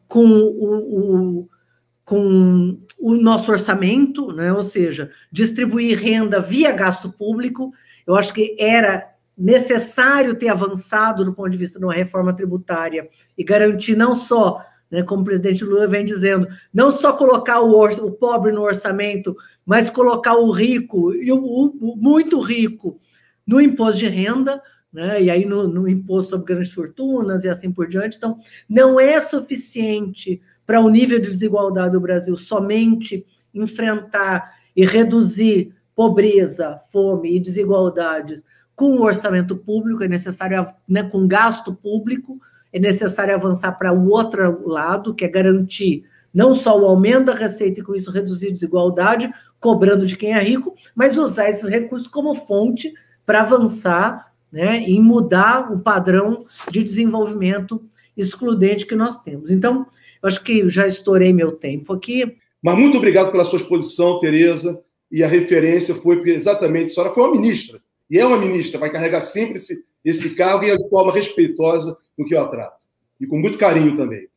com o nosso orçamento, né? Ou seja, distribuir renda via gasto público. Eu acho que era necessário ter avançado do ponto de vista de uma reforma tributária e garantir não só, né, como o presidente Lula vem dizendo, não só colocar o pobre no orçamento, mas colocar o rico e o muito rico no imposto de renda, né, e aí no imposto sobre grandes fortunas e assim por diante. Então, não é suficiente para o nível de desigualdade do Brasil somente enfrentar e reduzir pobreza, fome e desigualdades com o orçamento público, é necessário, né, com gasto público, é necessário avançar para o outro lado, que é garantir não só o aumento da receita e com isso reduzir a desigualdade, cobrando de quem é rico, mas usar esses recursos como fonte para avançar, né, em mudar o padrão de desenvolvimento excludente que nós temos. Então, eu acho que já estourei meu tempo aqui. Mas muito obrigado pela sua exposição, Tereza, e a referência foi exatamente, a senhora foi uma ministra, e é uma ministra, vai carregar sempre esse cargo e de forma respeitosa no que eu a trato, e com muito carinho também.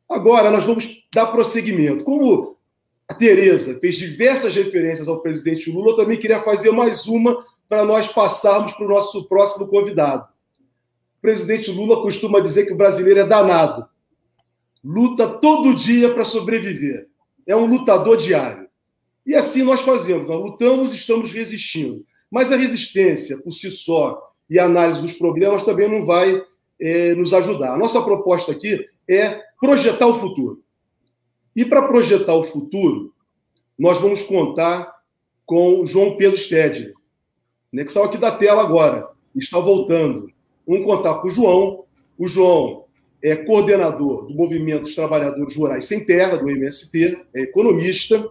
Agora, nós vamos dar prosseguimento. Como a Tereza fez diversas referências ao presidente Lula, eu também queria fazer mais uma para nós passarmos para o nosso próximo convidado. O presidente Lula costuma dizer que o brasileiro é danado. Luta todo dia para sobreviver. É um lutador diário. E assim nós fazemos. Nós lutamos e estamos resistindo. Mas a resistência, por si só, e a análise dos problemas também não vai nos ajudar. A nossa proposta aqui é projetar o futuro. E para projetar o futuro, nós vamos contar com o João Pedro Stedley, que saiu aqui da tela agora, está voltando. Vamos contar com o João. O João é coordenador do Movimento dos Trabalhadores Rurais Sem Terra, do MST, é economista,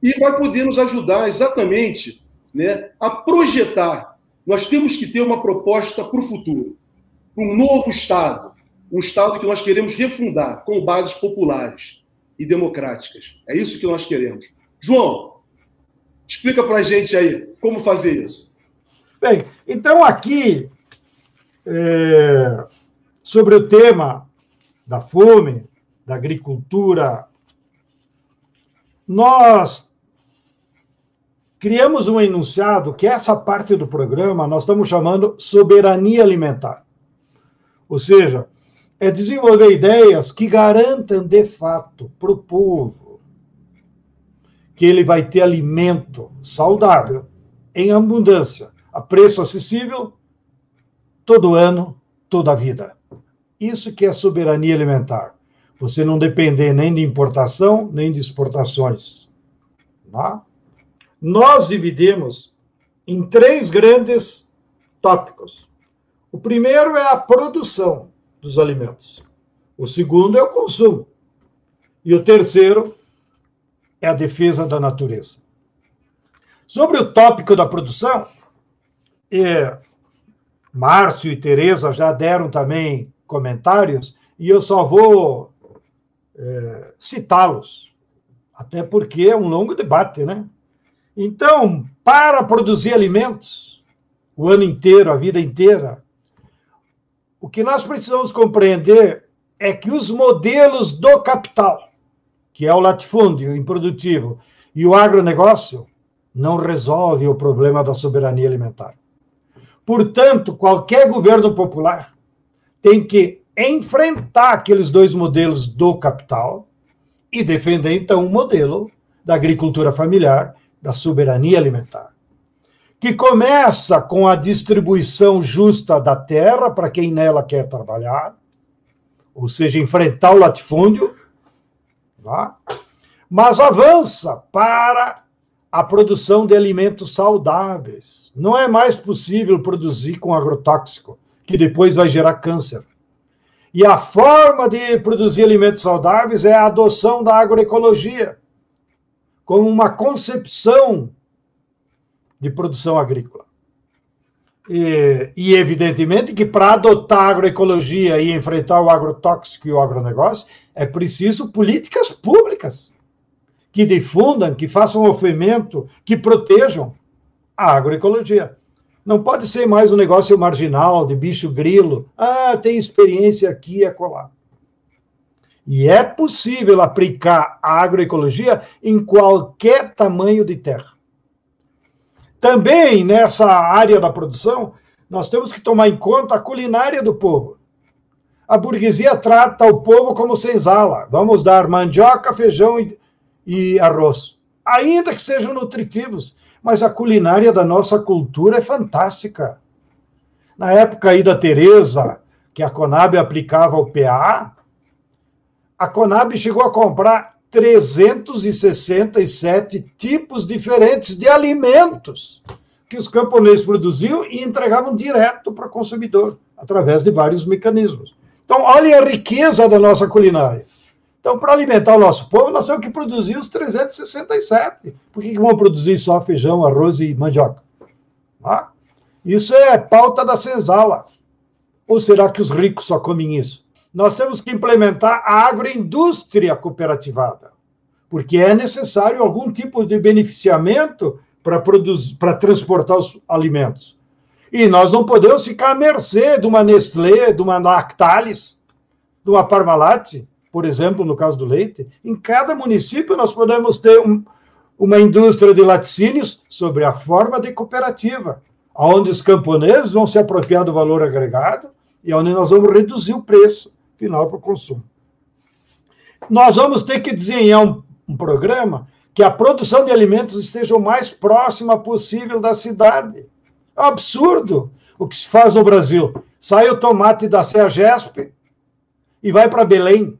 e vai poder nos ajudar exatamente, a projetar. Nós temos que ter uma proposta para o futuro, para um novo Estado, um Estado que nós queremos refundar com bases populares e democráticas. É isso que nós queremos. João, explica para a gente aí como fazer isso. Bem, então aqui, sobre o tema da fome, da agricultura, nós criamos um enunciado que essa parte do programa nós estamos chamando soberania alimentar. Ou seja, é desenvolver ideias que garantam de fato para o povo que ele vai ter alimento saudável, em abundância, a preço acessível, todo ano, toda a vida. Isso que é soberania alimentar. Você não depender nem de importação, nem de exportações. Tá? Nós dividimos em 3 grandes tópicos. O primeiro é a produção dos alimentos. O segundo é o consumo. E o terceiro é a defesa da natureza. Sobre o tópico da produção, Márcio e Tereza já deram também comentários, e eu só vou citá-los, até porque é um longo debate, né? Então, para produzir alimentos o ano inteiro, a vida inteira, o que nós precisamos compreender é que os modelos do capital, que é o latifúndio improdutivo, e o agronegócio, não resolvem o problema da soberania alimentar. Portanto, qualquer governo popular tem que enfrentar aqueles 2 modelos do capital e defender, então, o modelo da agricultura familiar, da soberania alimentar, que começa com a distribuição justa da terra para quem nela quer trabalhar, ou seja, enfrentar o latifúndio, tá? Mas avança para a produção de alimentos saudáveis. Não é mais possível produzir com agrotóxico, que depois vai gerar câncer. E a forma de produzir alimentos saudáveis é a adoção da agroecologia, como uma concepção de produção agrícola. E evidentemente, que para adotar a agroecologia e enfrentar o agrotóxico e o agronegócio, é preciso políticas públicas que difundam, que façam o fomento, que protejam a agroecologia. Não pode ser mais um negócio marginal, de bicho grilo. Ah, tem experiência aqui e acolá. E é possível aplicar a agroecologia em qualquer tamanho de terra. Também, nessa área da produção, nós temos que tomar em conta a culinária do povo. A burguesia trata o povo como senzala. Vamos dar mandioca, feijão e arroz. Ainda que sejam nutritivos, mas a culinária da nossa cultura é fantástica. Na época aí da Tereza, que a Conab aplicava o PA, a Conab chegou a comprar 367 tipos diferentes de alimentos que os camponeses produziam e entregavam direto para o consumidor, através de vários mecanismos. Então, olha a riqueza da nossa culinária. Então, para alimentar o nosso povo, nós temos que produzir os 367. Por que vão produzir só feijão, arroz e mandioca? Ah, isso é pauta da senzala. Ou será que os ricos só comem isso? nós temos que implementar a agroindústria cooperativada, porque é necessário algum tipo de beneficiamento para transportar os alimentos. E nós não podemos ficar à mercê de uma Nestlé, de uma Lactalis, de uma Parmalat, por exemplo, no caso do leite. Em cada município nós podemos ter uma indústria de laticínios sob a forma de cooperativa, onde os camponeses vão se apropriar do valor agregado e onde nós vamos reduzir o preço final para o consumo. Nós vamos ter que desenhar um programa que a produção de alimentos esteja o mais próxima possível da cidade. É um absurdo o que se faz no Brasil. Sai o tomate da CEAGESP e vai para Belém.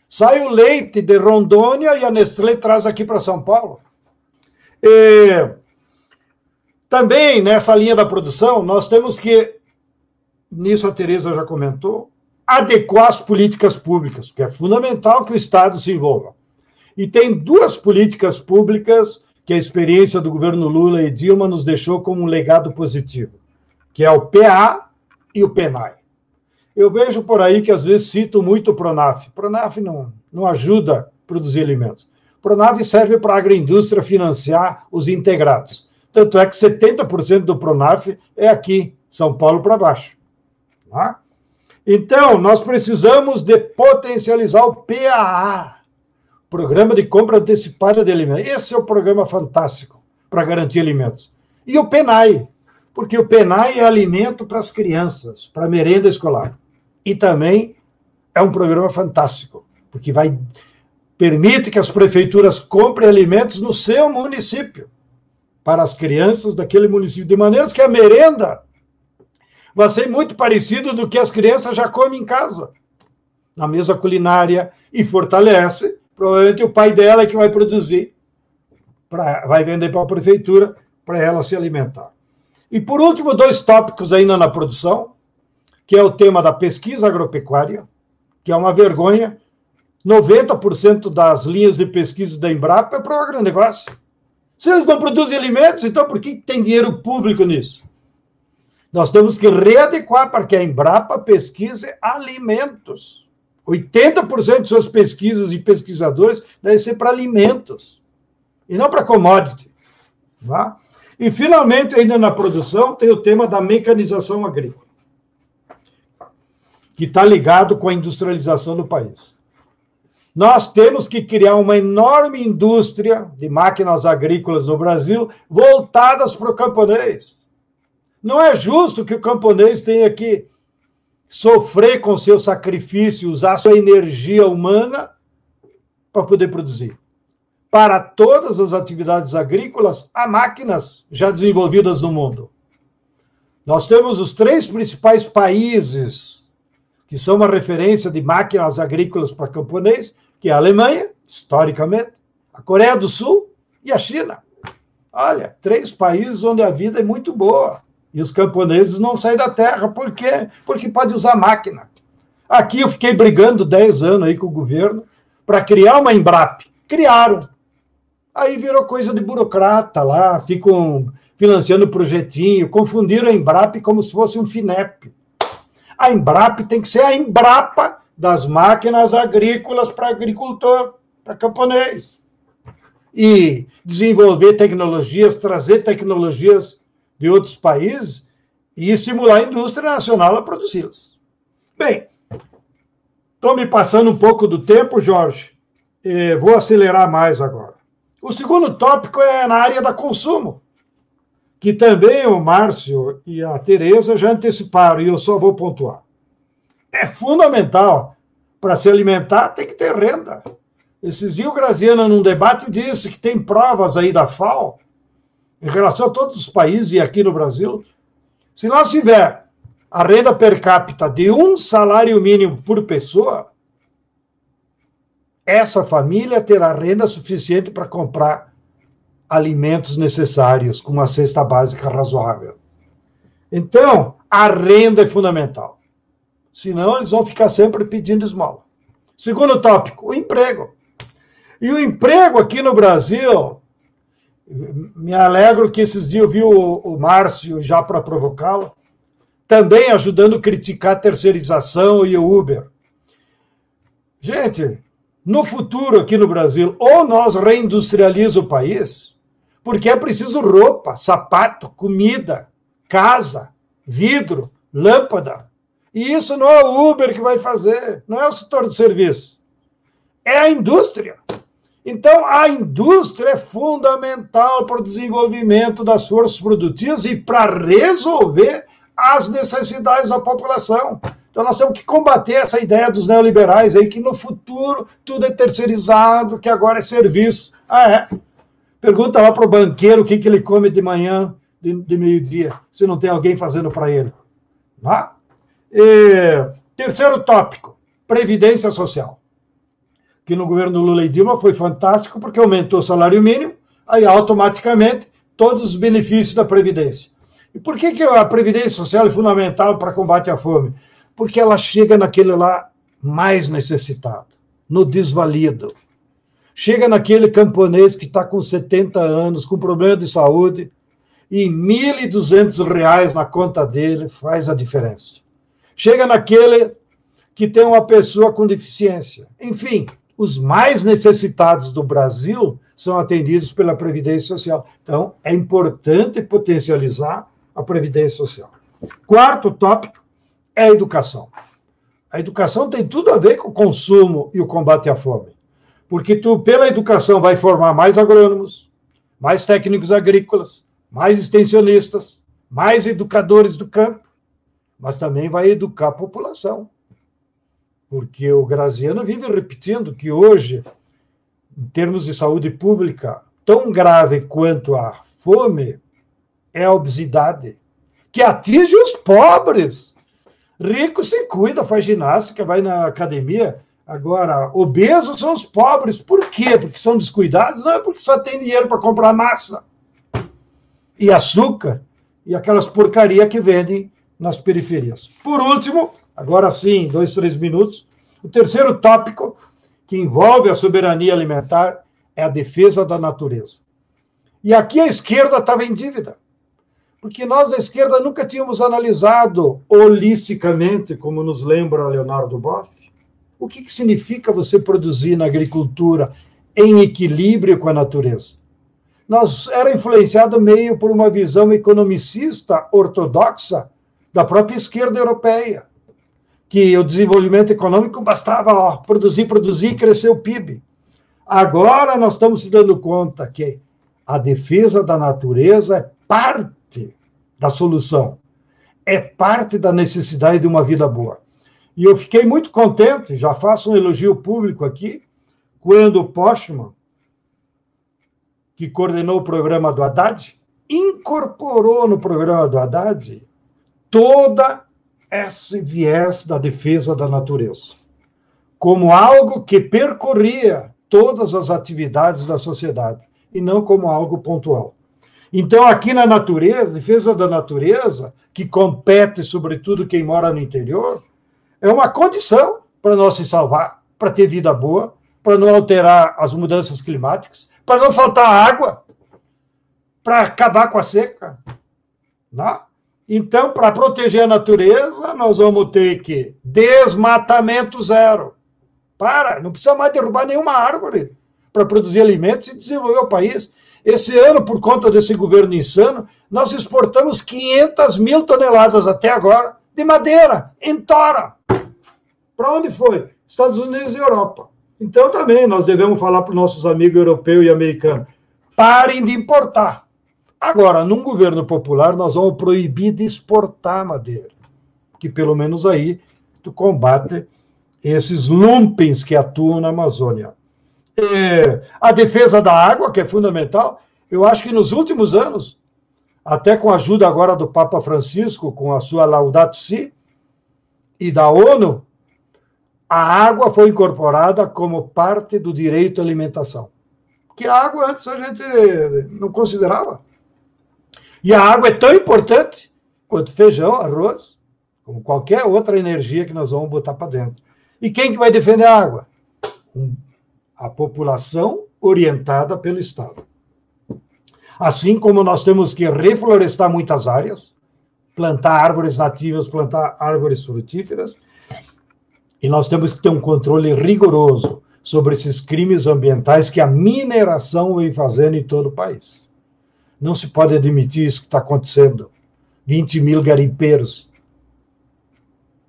Sai o leite de Rondônia e a Nestlé traz aqui para São Paulo. Também, nessa linha da produção, nós temos que, nisso a Tereza já comentou, adequar as políticas públicas, porque é fundamental que o Estado se envolva. E tem duas políticas públicas que a experiência do governo Lula e Dilma nos deixou como um legado positivo, que é o PA e o PENAI. Eu vejo por aí que às vezes cito muito o PRONAF. O PRONAF não ajuda a produzir alimentos. O PRONAF serve para a agroindústria financiar os integrados. Tanto é que 70% do PRONAF é aqui, São Paulo para baixo. Tá? Então, nós precisamos de potencializar o PAA, Programa de Compra Antecipada de Alimentos. Esse é o programa fantástico para garantir alimentos. E o PENAI, porque o PENAI é alimento para as crianças, para a merenda escolar. E também é um programa fantástico, porque permite que as prefeituras comprem alimentos no seu município, para as crianças daquele município, de maneira que a merenda vai ser muito parecido do que as crianças já comem em casa, na mesa culinária, e fortalece. Provavelmente o pai dela é que vai produzir, vai vender para a prefeitura, para ela se alimentar. E, por último, 2 tópicos ainda na produção, que é o tema da pesquisa agropecuária, que é uma vergonha. 90% das linhas de pesquisa da Embrapa é para o agronegócio. Se eles não produzem alimentos, então por que tem dinheiro público nisso? Nós temos que readequar para que a Embrapa pesquise alimentos. 80% de suas pesquisas e pesquisadores devem ser para alimentos, e não para commodity. Tá? E, finalmente, ainda na produção, tem o tema da mecanização agrícola, que está ligado com a industrialização do país. Nós temos que criar uma enorme indústria de máquinas agrícolas no Brasil voltadas para o camponês. Não é justo que o camponês tenha que sofrer com seu sacrifício, usar sua energia humana para poder produzir. Para todas as atividades agrícolas, há máquinas já desenvolvidas no mundo. Nós temos os 3 principais países que são uma referência de máquinas agrícolas para camponês, que é a Alemanha, historicamente, a Coreia do Sul e a China. Olha, 3 países onde a vida é muito boa. E os camponeses não saem da terra. Por quê? Porque pode usar máquina. Aqui eu fiquei brigando 10 anos aí com o governo para criar uma Embrapa. Criaram. Aí virou coisa de burocrata lá, ficam financiando projetinho, confundiram a Embrapa como se fosse um FINEP. A Embrapa tem que ser a Embrapa das máquinas agrícolas para agricultor, para camponês. E desenvolver tecnologias, trazer tecnologias de outros países e estimular a indústria nacional a produzi-las. Bem, estou me passando um pouco do tempo, Jorge. Vou acelerar mais agora. O segundo tópico é na área da consumo, que também o Márcio e a Tereza já anteciparam, e eu só vou pontuar. É fundamental, para se alimentar, tem que ter renda. Esses dias o Graziano, num debate, disse que tem provas aí da FAO, em relação a todos os países e aqui no Brasil, se nós tiver a renda per capita de 1 salário mínimo por pessoa, essa família terá renda suficiente para comprar alimentos necessários, com uma cesta básica razoável. Então, a renda é fundamental. Senão, eles vão ficar sempre pedindo esmola. Segundo tópico, o emprego. E o emprego aqui no Brasil, me alegro que esses dias eu vi o Márcio, já para provocá-lo, também ajudando a criticar a terceirização e o Uber. Gente, no futuro aqui no Brasil, ou nós reindustrializamos o país, porque é preciso roupa, sapato, comida, casa, vidro, lâmpada. E isso não é o Uber que vai fazer, não é o setor de serviço. É a indústria. Então, a indústria é fundamental para o desenvolvimento das forças produtivas e para resolver as necessidades da população. Então, nós temos que combater essa ideia dos neoliberais aí, que no futuro tudo é terceirizado, que agora é serviço. Ah, é? Pergunta lá para o banqueiro o que ele come de manhã, de meio-dia, se não tem alguém fazendo para ele. Tá? Terceiro tópico, Previdência Social. Que no governo Lula e Dilma foi fantástico, porque aumentou o salário mínimo, aí automaticamente todos os benefícios da Previdência. E por que a Previdência Social é fundamental para combate à fome? Porque ela chega naquele lá mais necessitado, no desvalido. Chega naquele camponês que está com 70 anos, com problema de saúde, e R$ 1.200 na conta dele faz a diferença. Chega naquele que tem uma pessoa com deficiência. Enfim, os mais necessitados do Brasil são atendidos pela Previdência Social. Então, é importante potencializar a Previdência Social. Quarto tópico é a educação. A educação tem tudo a ver com o consumo e o combate à fome. Porque tu, pela educação, vai formar mais agrônomos, mais técnicos agrícolas, mais extensionistas, mais educadores do campo, mas também vai educar a população. Porque o Graziano vive repetindo que hoje, em termos de saúde pública, tão grave quanto a fome é a obesidade, que atinge os pobres. Rico se cuida, faz ginástica, vai na academia. Agora, obesos são os pobres. Por quê? Porque são descuidados? Não é porque só tem dinheiro para comprar massa e açúcar e aquelas porcarias que vendem nas periferias. Por último, agora sim, 2, 3 minutos, o terceiro tópico que envolve a soberania alimentar é a defesa da natureza. E aqui a esquerda estava em dívida, porque nós da esquerda nunca tínhamos analisado holisticamente, como nos lembra Leonardo Boff, o que significa você produzir na agricultura em equilíbrio com a natureza. Nós era influenciado meio por uma visão economicista ortodoxa da própria esquerda europeia, que o desenvolvimento econômico bastava produzir e crescer o PIB. Agora nós estamos se dando conta que a defesa da natureza é parte da solução, é parte da necessidade de uma vida boa. E eu fiquei muito contente, já faço um elogio público aqui, quando o Postman, que coordenou o programa do Haddad, incorporou no programa do Haddad toda esse viés da defesa da natureza, como algo que percorria todas as atividades da sociedade, e não como algo pontual. Então, aqui na natureza, defesa da natureza, que compete sobretudo quem mora no interior, é uma condição para nós se salvar, para ter vida boa, para não alterar as mudanças climáticas, para não faltar água, para acabar com a seca. Não? Então, para proteger a natureza, nós vamos ter que desmatamento zero. Não precisa mais derrubar nenhuma árvore para produzir alimentos e desenvolver o país. Esse ano, por conta desse governo insano, nós exportamos 500 mil toneladas até agora de madeira, em tora. Para onde foi? Estados Unidos e Europa. Então, também, nós devemos falar para os nossos amigos europeus e americanos, parem de importar. Agora, num governo popular, nós vamos proibir de exportar madeira, que pelo menos aí tu combate esses lumpens que atuam na Amazônia. A defesa da água, que é fundamental, eu acho que nos últimos anos, até com a ajuda agora do Papa Francisco, com a sua Laudato Si, e da ONU, a água foi incorporada como parte do direito à alimentação. Que a água antes a gente não considerava. E a água é tão importante quanto feijão, arroz, como qualquer outra energia que nós vamos botar para dentro. E quem que vai defender a água? A população orientada pelo Estado. Assim como nós temos que reflorestar muitas áreas, plantar árvores nativas, plantar árvores frutíferas, E nós temos que ter um controle rigoroso sobre esses crimes ambientais que a mineração vem fazendo em todo o país. Não se pode admitir isso que está acontecendo. 20 mil garimpeiros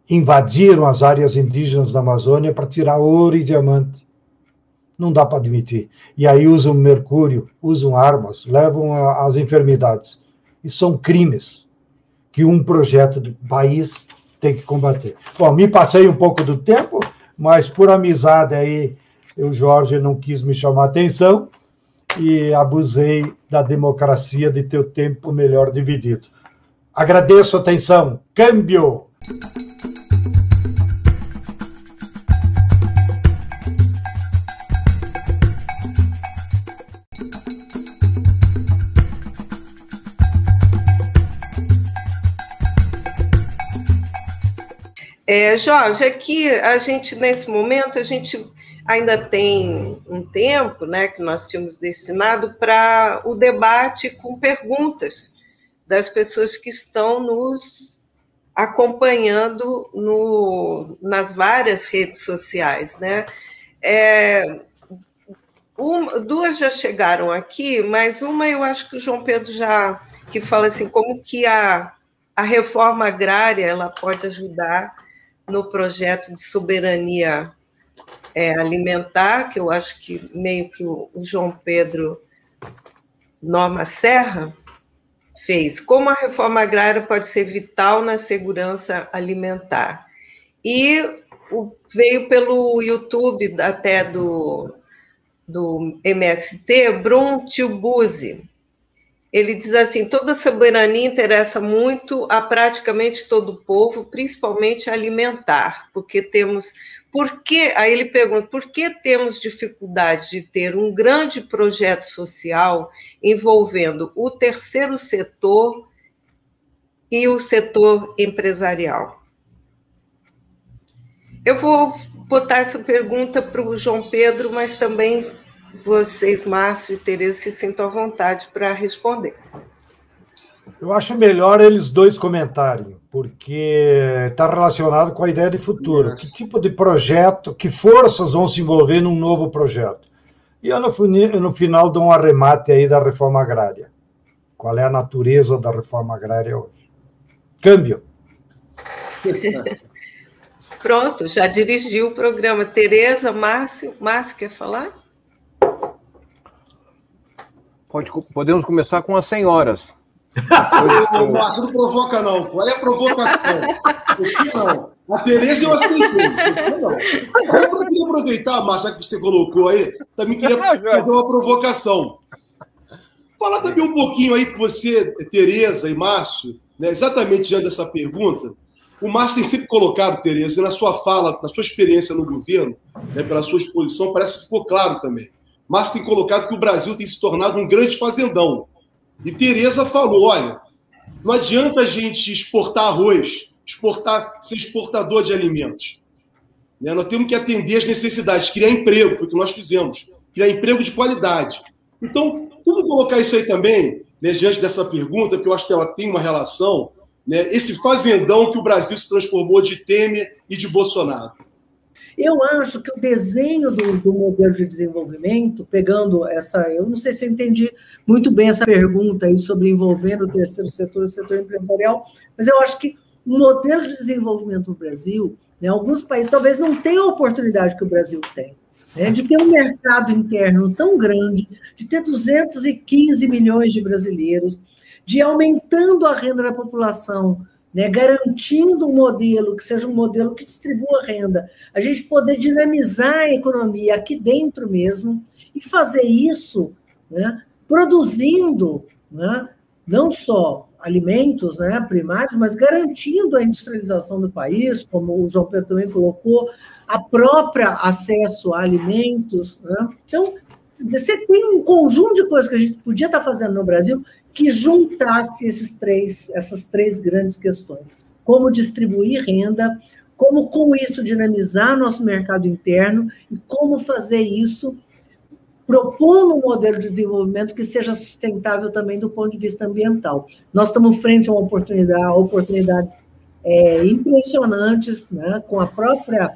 invadiram as áreas indígenas da Amazônia para tirar ouro e diamante. Não dá para admitir. E aí usam mercúrio, usam armas, levam as enfermidades. E são crimes que um projeto de país tem que combater. Bom, me passei um pouco do tempo, mas por amizade aí, o Jorge não quis me chamar a atenção e abusei da democracia de ter o tempo melhor dividido. Agradeço a atenção. Câmbio! Jorge, aqui a gente, nesse momento, a gente ainda tem um tempo, né, que nós tínhamos destinado para o debate com perguntas das pessoas que estão nos acompanhando nas várias redes sociais, né? Duas já chegaram aqui, mas uma eu acho que o João Pedro que fala assim, como que a reforma agrária ela pode ajudar no projeto de soberania alimentar, que eu acho que meio que o João Pedro Norma Serra fez. Como a reforma agrária pode ser vital na segurança alimentar. E veio pelo YouTube até do MST, Brum Tilbuzi. Ele diz assim, toda soberania interessa muito a praticamente todo o povo, principalmente alimentar, aí ele pergunta, por que temos dificuldade de ter um grande projeto social envolvendo o terceiro setor e o setor empresarial? Eu vou botar essa pergunta para o João Pedro, mas também vocês, Márcio e Tereza, se sintam à vontade para responder. Eu acho melhor eles dois comentarem, porque está relacionado com a ideia de futuro. Que tipo de projeto, que forças vão se envolver num novo projeto? E eu, no final, dou um arremate aí da reforma agrária. Qual é a natureza da reforma agrária hoje? Câmbio. Pronto, já dirigiu o programa. Tereza, Márcio quer falar? Podemos começar com as senhoras. Márcio, não provoca, não. Qual é a provocação? Você não. A Tereza eu aceitei. Você não. Eu queria aproveitar, Márcio, já que você colocou aí, também queria fazer uma provocação. Falar também um pouquinho aí com você, Tereza e Márcio, né, exatamente diante dessa pergunta. O Márcio tem sempre colocado, Tereza, na sua fala, na sua experiência no governo, né, pela sua exposição, parece que ficou claro também. Márcio tem colocado que o Brasil tem se tornado um grande fazendão. E Tereza falou, olha, não adianta a gente exportar arroz, ser exportador de alimentos. Né? Nós temos que atender às necessidades, criar emprego, foi o que nós fizemos, criar emprego de qualidade. Então, como colocar isso aí também, né, diante dessa pergunta, porque eu acho que ela tem uma relação, né, esse fazendão que o Brasil se transformou de Temer e de Bolsonaro. Eu acho que o desenho do modelo de desenvolvimento, pegando eu não sei se eu entendi muito bem essa pergunta aí sobre envolvendo o terceiro setor e o setor empresarial, mas eu acho que o modelo de desenvolvimento no Brasil, né, alguns países talvez não tenham a oportunidade que o Brasil tem, né, de ter um mercado interno tão grande, de ter 215 milhões de brasileiros, de ir aumentando a renda da população, né, garantindo um modelo que seja um modelo que distribua renda, a gente poder dinamizar a economia aqui dentro mesmo e fazer isso, né, produzindo, né, não só alimentos, né, primários, mas garantindo a industrialização do país, como o João Pedro também colocou, a própria acesso a alimentos. Né? Então, você tem um conjunto de coisas que a gente podia estar fazendo no Brasil que juntasse essas três grandes questões. Como distribuir renda, como com isso dinamizar nosso mercado interno e como fazer isso propondo um modelo de desenvolvimento que seja sustentável também do ponto de vista ambiental. Nós estamos frente a oportunidades impressionantes, né, com a própria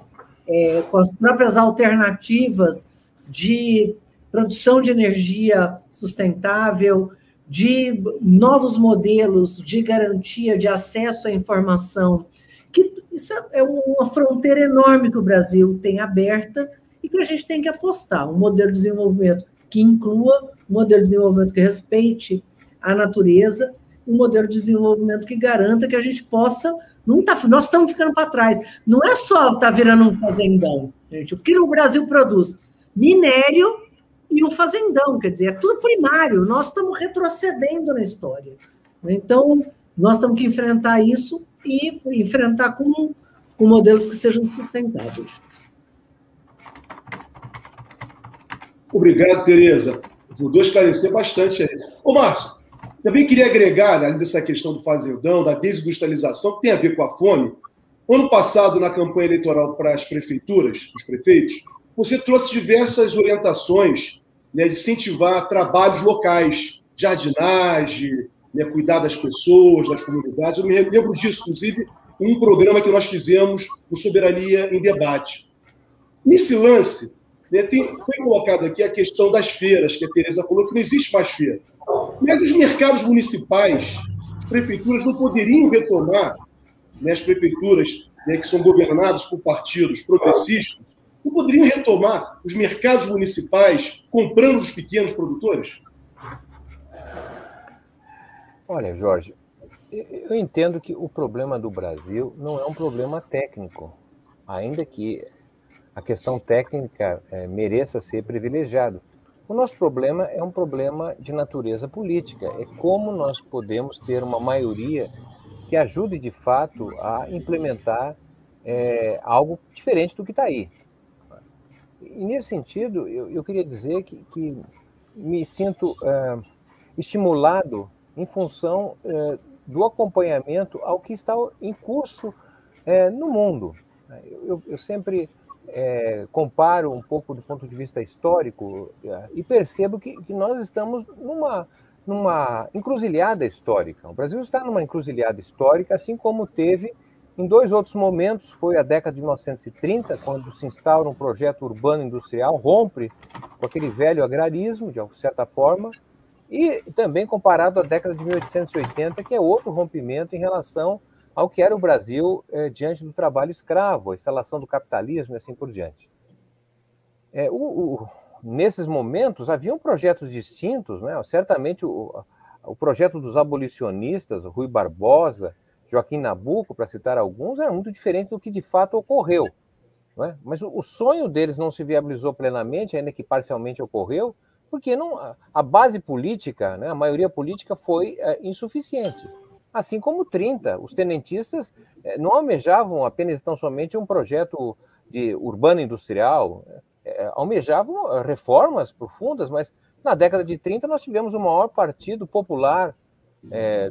com as próprias alternativas de produção de energia sustentável, de novos modelos de garantia de acesso à informação, que isso é uma fronteira enorme que o Brasil tem aberta e que a gente tem que apostar, um modelo de desenvolvimento que inclua, um modelo de desenvolvimento que respeite a natureza, um modelo de desenvolvimento que garanta que a gente possa... nós estamos ficando para trás. Não é só estar virando um fazendão, gente. O que o Brasil produz? Minério e um fazendão, quer dizer, é tudo primário. Nós estamos retrocedendo na história. Então, nós temos que enfrentar isso e enfrentar com modelos que sejam sustentáveis. Obrigado, Tereza. Vou esclarecer bastante aí. Ô, Márcio, também queria agregar, além dessa questão do fazendão, da desindustrialização, que tem a ver com a fome. Ano passado, na campanha eleitoral para as prefeituras, os prefeitos, você trouxe diversas orientações, né, de incentivar trabalhos locais, jardinagem, né, cuidar das pessoas, das comunidades. Eu me lembro disso, inclusive, em um programa que nós fizemos no Soberania em Debate. Nesse lance, né, foi colocado aqui a questão das feiras, que a Tereza falou que não existe mais feira. Mas os mercados municipais, as prefeituras não poderiam retomar, né, as prefeituras, né, que são governadas por partidos progressistas, não poderiam retomar os mercados municipais comprando dos pequenos produtores? Olha, Jorge, eu entendo que o problema do Brasil não é um problema técnico, ainda que a questão técnica mereça ser privilegiado. O nosso problema é um problema de natureza política, é como nós podemos ter uma maioria que ajude, de fato, a implementar algo diferente do que está aí. E, nesse sentido, eu queria dizer que me sinto estimulado em função do acompanhamento ao que está em curso no mundo. Eu sempre comparo um pouco do ponto de vista histórico e percebo que nós estamos numa encruzilhada histórica. O Brasil está numa encruzilhada histórica, assim como teve em dois outros momentos. Foi a década de 1930, quando se instaura um projeto urbano industrial, rompe com aquele velho agrarismo, de certa forma, e também comparado à década de 1880, que é outro rompimento em relação ao que era o Brasil diante do trabalho escravo, a instalação do capitalismo e assim por diante. Nesses momentos, haviam projetos distintos, né? Certamente o projeto dos abolicionistas, Rui Barbosa, Joaquim Nabuco, para citar alguns, era muito diferente do que de fato ocorreu. Não é? Mas o sonho deles não se viabilizou plenamente, ainda que parcialmente ocorreu, porque a base política, né, a maioria política foi insuficiente. Assim como 30, os tenentistas não almejavam apenas tão somente um projeto de urbano industrial, almejavam reformas profundas, mas na década de 30 nós tivemos o maior partido popular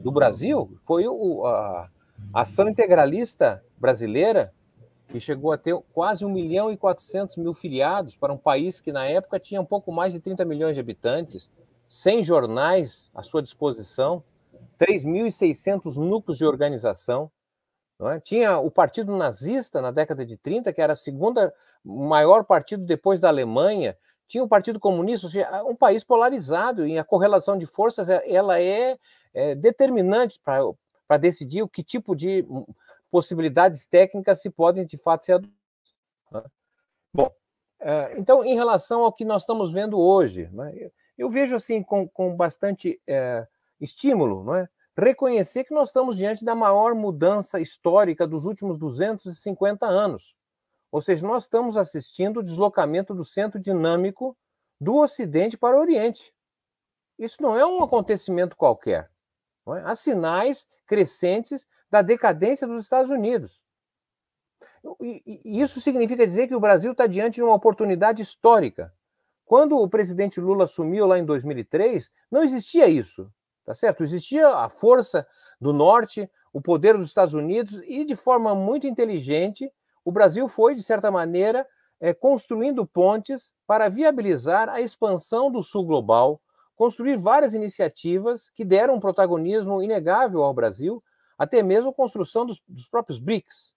do Brasil, foi a Ação Integralista Brasileira, que chegou a ter quase 1.400.000 filiados para um país que, na época, tinha um pouco mais de 30 milhões de habitantes, 100 jornais à sua disposição, 3.600 núcleos de organização. Não é? Tinha o Partido Nazista, na década de 30, que era o segundo maior partido depois da Alemanha. Tinha o Partido Comunista, ou seja, um país polarizado, e a correlação de forças ela é determinante para decidir o que tipo de possibilidades técnicas se podem, de fato, ser adotadas. Bom, então, em relação ao que nós estamos vendo hoje, né, eu vejo assim com bastante estímulo, não é? Reconhecer que nós estamos diante da maior mudança histórica dos últimos 250 anos. Ou seja, nós estamos assistindo o deslocamento do centro dinâmico do Ocidente para o Oriente. Isso não é um acontecimento qualquer. Não é? Há sinais crescentes da decadência dos Estados Unidos. E isso significa dizer que o Brasil está diante de uma oportunidade histórica. Quando o presidente Lula assumiu lá em 2003, não existia isso, tá certo? Existia a força do Norte, o poder dos Estados Unidos, e de forma muito inteligente, o Brasil foi, de certa maneira, construindo pontes para viabilizar a expansão do Sul global, construir várias iniciativas que deram um protagonismo inegável ao Brasil, até mesmo a construção dos próprios BRICS.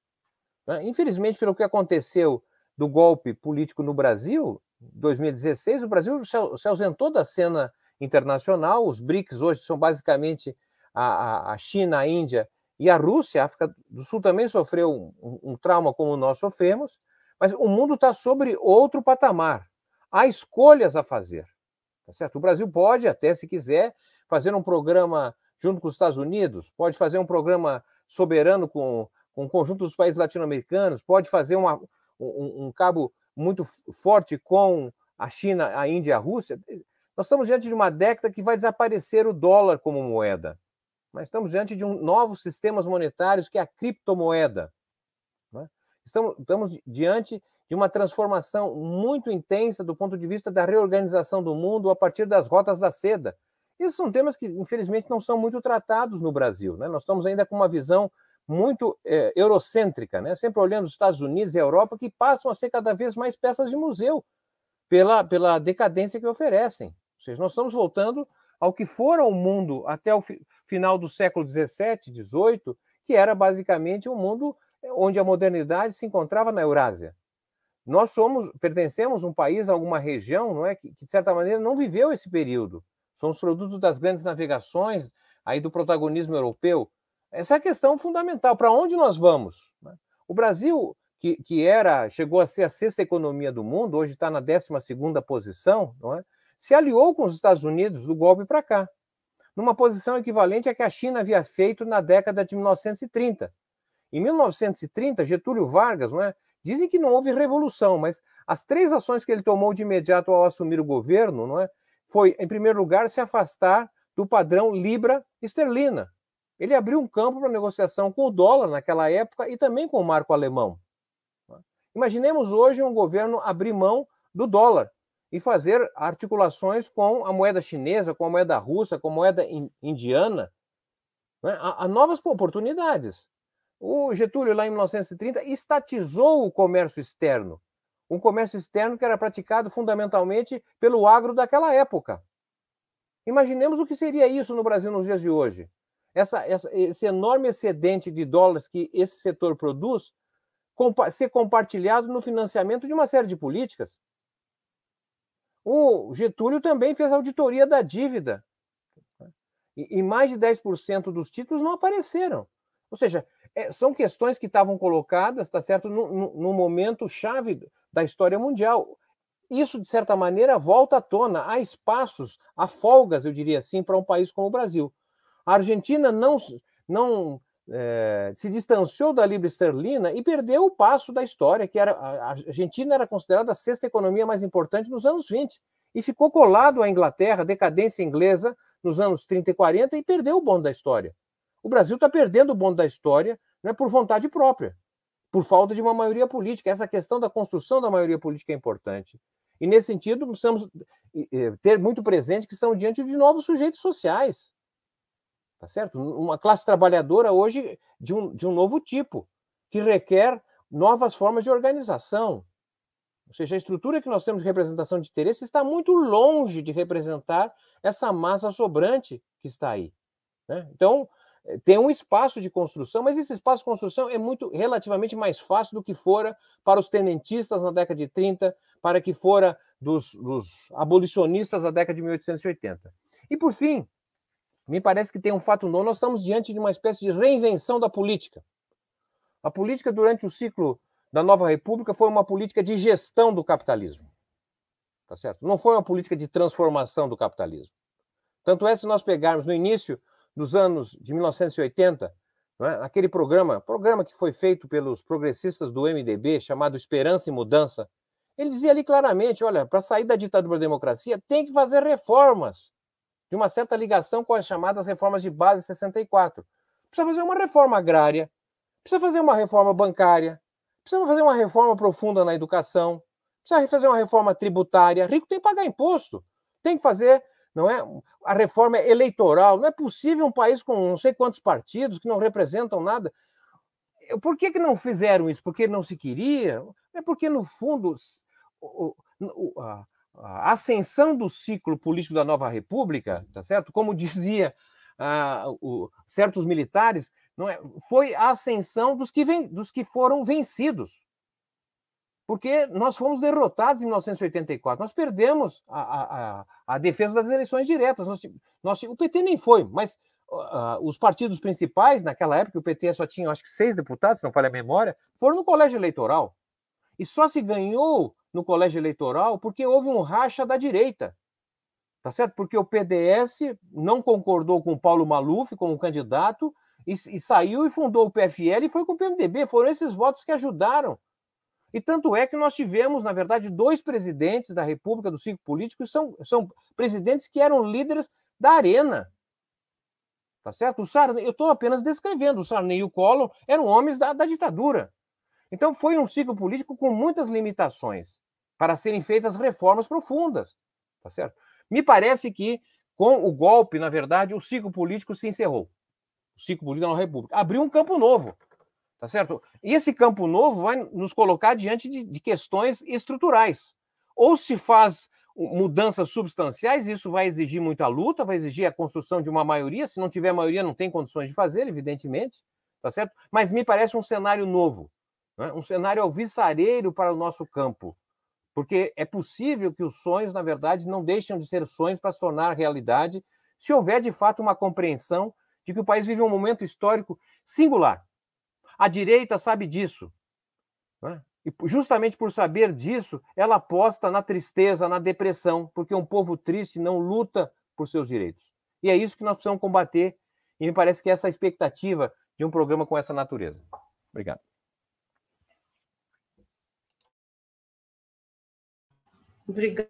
Infelizmente, pelo que aconteceu do golpe político no Brasil, em 2016, o Brasil se ausentou da cena internacional. Os BRICS hoje são basicamente a China, a Índia e a Rússia. A África do Sul também sofreu um trauma como nós sofremos, mas o mundo está sobre outro patamar. Há escolhas a fazer. Tá certo? O Brasil pode até, se quiser, fazer um programa junto com os Estados Unidos, pode fazer um programa soberano com o conjunto dos países latino-americanos, pode fazer um cabo muito forte com a China, a Índia e a Rússia. Nós estamos diante de uma década que vai desaparecer o dólar como moeda. Nós estamos diante de novos sistemas monetários, que é a criptomoeda. Né? Estamos diante de uma transformação muito intensa do ponto de vista da reorganização do mundo a partir das rotas da seda. Esses são temas que, infelizmente, não são muito tratados no Brasil. Né? Nós estamos ainda com uma visão muito eurocêntrica, né? Sempre olhando os Estados Unidos e a Europa, que passam a ser cada vez mais peças de museu pela decadência que oferecem. Ou seja, nós estamos voltando ao que fora o mundo até o final do século XVII, XVIII, que era basicamente um mundo onde a modernidade se encontrava na Eurásia. Nós pertencemos a um país, a alguma região, não é, que de certa maneira não viveu esse período. Somos produtos das grandes navegações, aí do protagonismo europeu. Essa é a questão fundamental. Para onde nós vamos? O Brasil, que chegou a ser a 6ª economia do mundo, hoje está na 12ª posição, não é? Se aliou com os Estados Unidos do golpe para cá, numa posição equivalente à que a China havia feito na década de 1930. Em 1930, Getúlio Vargas, não é? Dizem que não houve revolução, mas as 3 ações que ele tomou de imediato ao assumir o governo, não é? Foi, em primeiro lugar, se afastar do padrão libra-esterlina. Ele abriu um campo para negociação com o dólar naquela época e também com o marco alemão. Imaginemos hoje um governo abrir mão do dólar e fazer articulações com a moeda chinesa, com a moeda russa, com a moeda indiana. Há novas oportunidades. O Getúlio, lá em 1930, estatizou o comércio externo. Um comércio externo que era praticado fundamentalmente pelo agro daquela época. Imaginemos o que seria isso no Brasil nos dias de hoje. Esse enorme excedente de dólares que esse setor produz ser compartilhado no financiamento de uma série de políticas. O Getúlio também fez auditoria da dívida. E mais de 10% dos títulos não apareceram. Ou seja, são questões que estavam colocadas, tá certo, no momento chave da história mundial. Isso, de certa maneira, volta à tona. Há espaços, há folgas, eu diria assim, para um país como o Brasil. A Argentina não se distanciou da libra esterlina e perdeu o passo da história, que a Argentina era considerada a 6ª economia mais importante nos anos 20, e ficou colado à Inglaterra, decadência inglesa, nos anos 30 e 40, e perdeu o bonde da história. O Brasil está perdendo o bonde da história, não é por vontade própria, por falta de uma maioria política. Essa questão da construção da maioria política é importante. E, nesse sentido, precisamos ter muito presente que estamos diante de novos sujeitos sociais. Tá certo? Uma classe trabalhadora hoje de um novo tipo, que requer novas formas de organização. Ou seja, a estrutura que nós temos de representação de interesse está muito longe de representar essa massa sobrante que está aí. Né? Então, tem um espaço de construção, mas esse espaço de construção é relativamente mais fácil do que fora para os tenentistas na década de 30, para que fora dos abolicionistas na década de 1880. E, por fim, me parece que tem um fato novo. Nós estamos diante de uma espécie de reinvenção da política. A política, durante o ciclo da Nova República, foi uma política de gestão do capitalismo. Tá certo? Não foi uma política de transformação do capitalismo. Tanto é, se nós pegarmos no início dos anos de 1980, não é? Aquele programa que foi feito pelos progressistas do MDB, chamado Esperança e Mudança, ele dizia ali claramente, olha, para sair da ditadura da democracia, tem que fazer reformas de uma certa ligação com as chamadas reformas de base 64. Precisa fazer uma reforma agrária, precisa fazer uma reforma bancária, precisa fazer uma reforma profunda na educação, precisa fazer uma reforma tributária. Rico tem que pagar imposto, tem que fazer, não é, a reforma eleitoral. Não é possível um país com não sei quantos partidos que não representam nada. Por que não fizeram isso? Porque não se queria? É porque, no fundo, a ascensão do ciclo político da Nova República, tá certo? Como dizia certos militares, não é? Foi a ascensão dos que foram vencidos. porque nós fomos derrotados em 1984. Nós perdemos a defesa das eleições diretas. O PT nem foi, mas os partidos principais, naquela época, o PT só tinha, acho que 6 deputados, se não falha a memória, foram no colégio eleitoral. E só se ganhou no colégio eleitoral porque houve um racha da direita. Tá certo? Porque o PDS não concordou com o Paulo Maluf como candidato e saiu e fundou o PFL e foi com o PMDB. Foram esses votos que ajudaram. E tanto é que nós tivemos, na verdade, 2 presidentes da República do ciclo político, são presidentes que eram líderes da arena. Tá certo? O Sarney, eu estou apenas descrevendo, o Sarney e o Collor eram homens da ditadura. Então foi um ciclo político com muitas limitações para serem feitas reformas profundas. Tá certo? Me parece que, com o golpe, na verdade, o ciclo político se encerrou. O ciclo político da República. Abriu um campo novo. Tá certo? E esse campo novo vai nos colocar diante de questões estruturais. Ou se faz mudanças substanciais, isso vai exigir muita luta, vai exigir a construção de uma maioria. Se não tiver maioria, não tem condições de fazer, evidentemente. Tá certo? Mas me parece um cenário novo, né? Um cenário alvissareiro para o nosso campo. Porque é possível que os sonhos, na verdade, não deixem de ser sonhos para se tornar realidade, se houver, de fato, uma compreensão de que o país vive um momento histórico singular. A direita sabe disso, né? E justamente por saber disso, ela aposta na tristeza, na depressão, porque um povo triste não luta por seus direitos. E é isso que nós precisamos combater, e me parece que essa é a expectativa de um programa com essa natureza. Obrigado. Obrigada.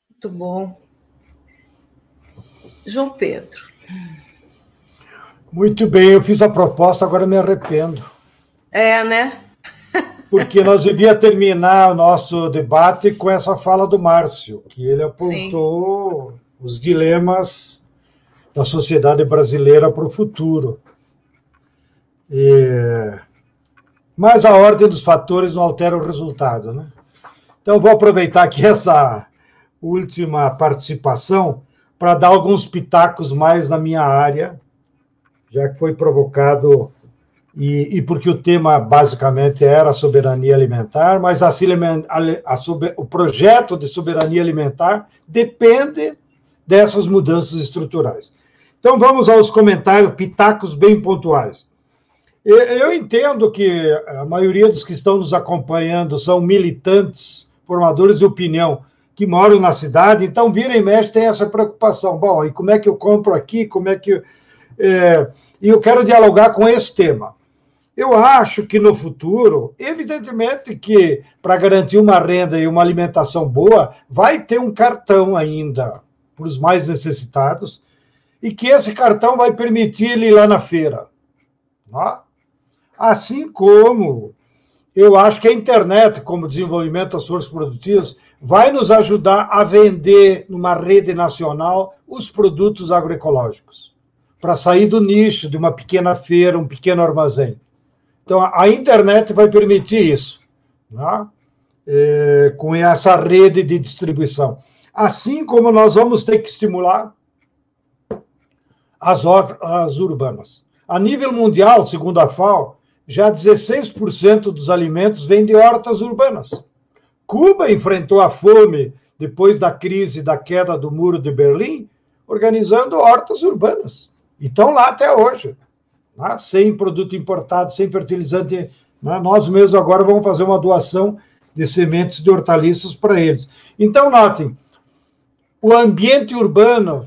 Muito bom. João Pedro. Muito bem, eu fiz a proposta, agora me arrependo. É, né? Porque nós devíamos terminar o nosso debate com essa fala do Márcio, que ele apontou Sim. os dilemas da sociedade brasileira para o futuro. Mas a ordem dos fatores não altera o resultado, né? Então, vou aproveitar aqui essa última participação para dar alguns pitacos mais na minha área, já que foi provocado, e porque o tema basicamente era a soberania alimentar, mas o projeto de soberania alimentar depende dessas mudanças estruturais. Então, vamos aos comentários, pitacos bem pontuais. Eu entendo que a maioria dos que estão nos acompanhando são militantes, formadores de opinião, que moram na cidade, então vira e mexe tem essa preocupação. Bom, e como é que eu compro aqui? Como é que... E eu quero dialogar com esse tema. Eu acho que no futuro, evidentemente que para garantir uma renda e uma alimentação boa, vai ter um cartão ainda para os mais necessitados, e que esse cartão vai permitir ele ir lá na feira. Não? Assim como eu acho que a internet, como desenvolvimento das forças produtivas, vai nos ajudar a vender numa rede nacional os produtos agroecológicos, para sair do nicho de uma pequena feira, um pequeno armazém. Então, a internet vai permitir isso, né? Com essa rede de distribuição. Assim como nós vamos ter que estimular as urbanas. A nível mundial, segundo a FAO, já 16% dos alimentos vêm de hortas urbanas. Cuba enfrentou a fome depois da crise da queda do Muro de Berlim, organizando hortas urbanas. E estão lá até hoje, né? Sem produto importado, sem fertilizante. Né? Nós mesmos agora vamos fazer uma doação de sementes de hortaliças para eles. Então, notem, o ambiente urbano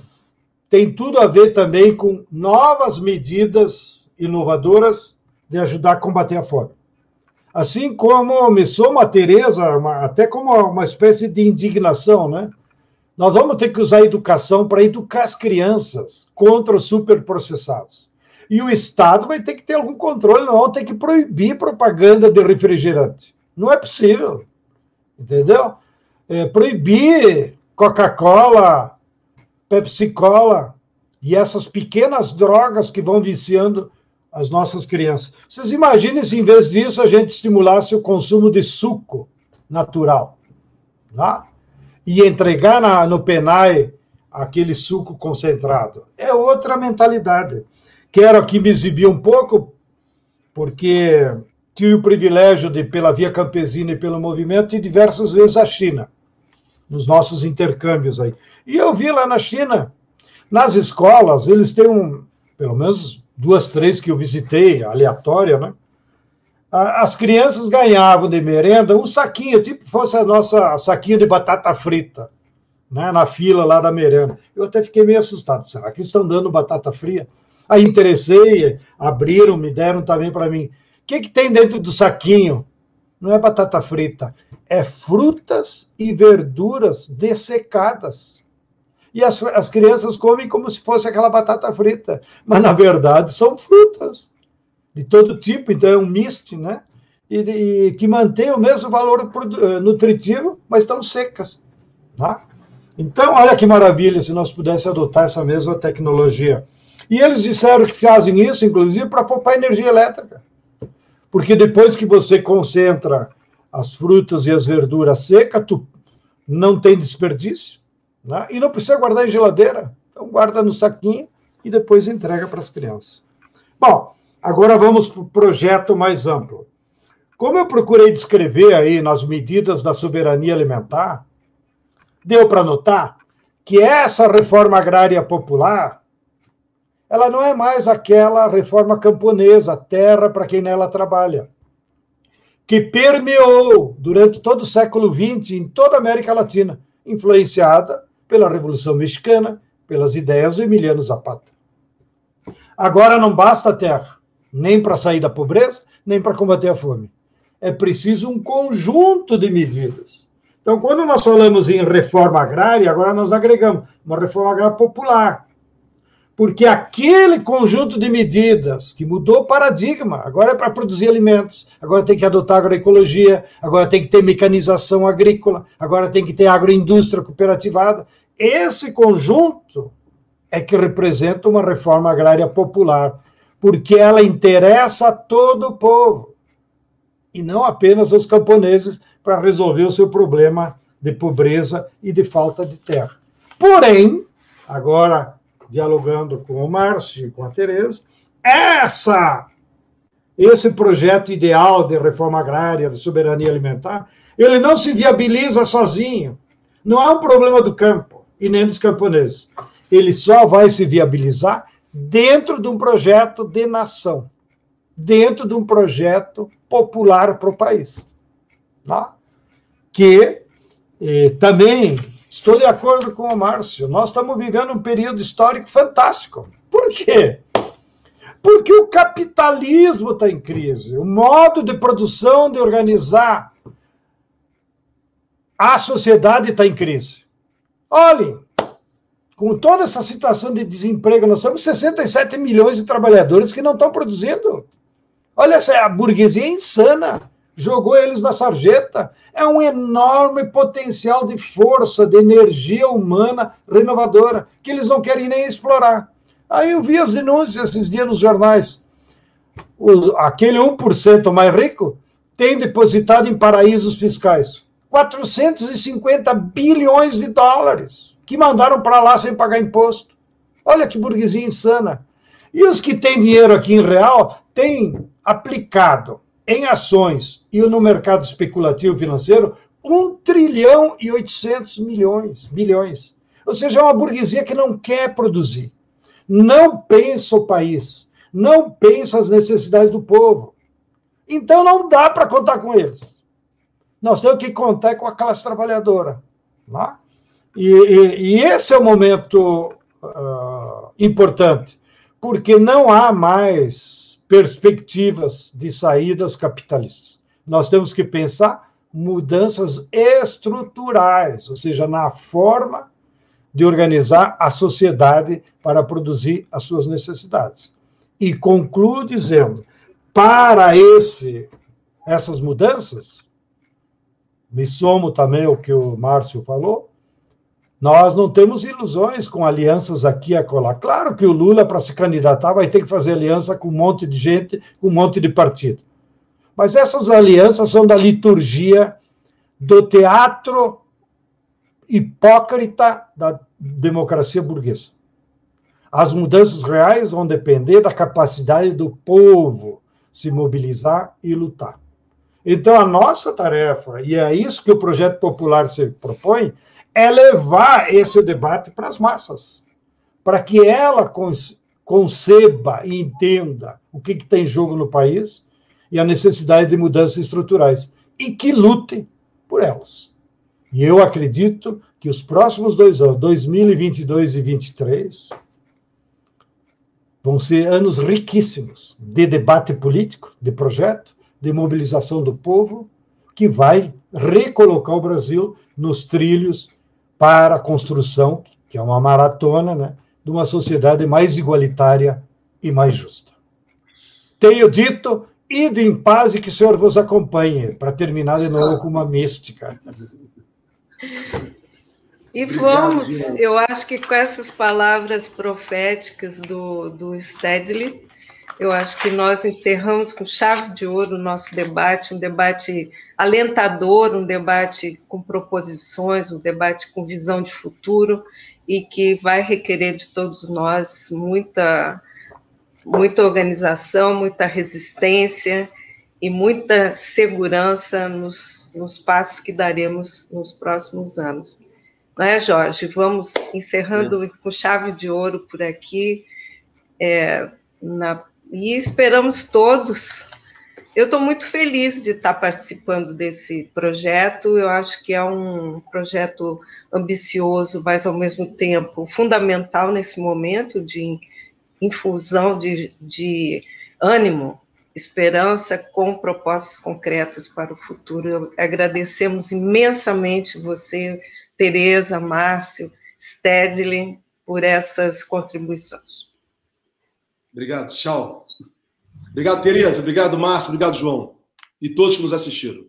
tem tudo a ver também com novas medidas inovadoras de ajudar a combater a fome. Assim como me soma a Tereza, até como uma espécie de indignação, né? Nós vamos ter que usar a educação para educar as crianças contra os superprocessados. E o Estado vai ter que ter algum controle, não vamos ter que proibir propaganda de refrigerante. Não é possível, entendeu? Proibir Coca-Cola, Pepsi-Cola e essas pequenas drogas que vão viciando as nossas crianças. Vocês imaginem se, em vez disso, a gente estimulasse o consumo de suco natural, tá? E entregar no PENAE aquele suco concentrado. É outra mentalidade. Quero aqui me exibir um pouco, porque tive o privilégio de, pela via campesina e pelo movimento, ir diversas vezes à China, nos nossos intercâmbios aí. E eu vi lá na China, nas escolas, eles têm pelo menos 2, 3 que eu visitei, aleatória, né? As crianças ganhavam de merenda um saquinho, tipo fosse a nossa saquinho de batata frita, né, na fila lá da merenda. Eu até fiquei meio assustado. Será que estão dando batata fria? Aí interessei, abriram, me deram também para mim. O que tem dentro do saquinho? Não é batata frita, é frutas e verduras dessecadas. E as crianças comem como se fosse aquela batata frita, mas na verdade são frutas de todo tipo, então é um misto, né? E que mantém o mesmo valor nutritivo, mas estão secas. Tá? Então, olha que maravilha se nós pudéssemos adotar essa mesma tecnologia. E eles disseram que fazem isso, inclusive, para poupar energia elétrica. Porque depois que você concentra as frutas e as verduras secas, tu não tem desperdício, né? E não precisa guardar em geladeira. Então, guarda no saquinho e depois entrega para as crianças. Bom, agora vamos para o projeto mais amplo. Como eu procurei descrever aí nas medidas da soberania alimentar, deu para notar que essa reforma agrária popular, ela não é mais aquela reforma camponesa, terra para quem nela trabalha, que permeou durante todo o século XX em toda a América Latina, influenciada pela Revolução Mexicana, pelas ideias do Emiliano Zapata. Agora não basta a terra, nem para sair da pobreza, nem para combater a fome. É preciso um conjunto de medidas. Então, quando nós falamos em reforma agrária, agora nós agregamos uma reforma agrária popular. Porque aquele conjunto de medidas que mudou o paradigma, agora é para produzir alimentos, agora tem que adotar agroecologia, agora tem que ter mecanização agrícola, agora tem que ter agroindústria cooperativada. Esse conjunto é que representa uma reforma agrária popular, porque ela interessa a todo o povo, e não apenas aos camponeses, para resolver o seu problema de pobreza e de falta de terra. Porém, agora, dialogando com o Márcio e com a Tereza, esse projeto ideal de reforma agrária, de soberania alimentar, ele não se viabiliza sozinho. Não é um problema do campo e nem dos camponeses. Ele só vai se viabilizar dentro de um projeto de nação, dentro de um projeto popular para o país. Tá? Que também estou de acordo com o Márcio, nós estamos vivendo um período histórico fantástico. Por quê? Porque o capitalismo está em crise, o modo de produção, de organizar a sociedade está em crise. Olhem, com toda essa situação de desemprego, nós temos 67 milhões de trabalhadores que não estão produzindo. Olha, essa a burguesia insana, jogou eles na sarjeta. É um enorme potencial de força, de energia humana renovadora, que eles não querem nem explorar. Aí eu vi as denúncias esses dias nos jornais. Aquele 1% mais rico tem depositado em paraísos fiscais 450 bilhões de dólares, que mandaram para lá sem pagar imposto. Olha que burguesia insana. E os que têm dinheiro aqui em real têm aplicado em ações e no mercado especulativo financeiro 1 trilhão e 800 bilhões. Ou seja, é uma burguesia que não quer produzir, não pensa o país, não pensa as necessidades do povo. Então não dá para contar com eles. Nós temos que contar com a classe trabalhadora. Tá? E esse é o momento importante, porque não há mais perspectivas de saídas capitalistas. Nós temos que pensar mudanças estruturais, ou seja, na forma de organizar a sociedade para produzir as suas necessidades. E concluo dizendo, para essas mudanças, me somo também ao que o Márcio falou, nós não temos ilusões com alianças aqui e acolá. Claro que o Lula, para se candidatar, vai ter que fazer aliança com um monte de gente, com um monte de partido. Mas essas alianças são da liturgia do teatro hipócrita da democracia burguesa. As mudanças reais vão depender da capacidade do povo se mobilizar e lutar. Então, a nossa tarefa, e é isso que o Projeto Popular se propõe, é levar esse debate para as massas, para que ela conceba e entenda o que está em jogo no país e a necessidade de mudanças estruturais, e que lutem por elas. E eu acredito que os próximos 2 anos, 2022 e 2023, vão ser anos riquíssimos de debate político, de projeto, de mobilização do povo, que vai recolocar o Brasil nos trilhos para a construção, que é uma maratona, né, de uma sociedade mais igualitária e mais justa. Tenho dito, ide em paz e que o Senhor vos acompanhe, para terminar de novo com uma mística. E vamos, eu acho que com essas palavras proféticas do Stedley, eu acho que nós encerramos com chave de ouro o nosso debate, um debate alentador, um debate com proposições, um debate com visão de futuro e que vai requerer de todos nós muita organização, muita resistência e muita segurança nos passos que daremos nos próximos anos. Não é, Jorge? Vamos encerrando com chave de ouro por aqui, e esperamos todos. Eu estou muito feliz de estar participando desse projeto, eu acho que é um projeto ambicioso, mas, ao mesmo tempo, fundamental nesse momento de infusão de ânimo, esperança, com propostas concretas para o futuro. Agradecemos imensamente você, Tereza, Márcio, Stedley, por essas contribuições. Obrigado, tchau. Obrigado, Tereza. Obrigado, Márcio. Obrigado, João. E todos que nos assistiram.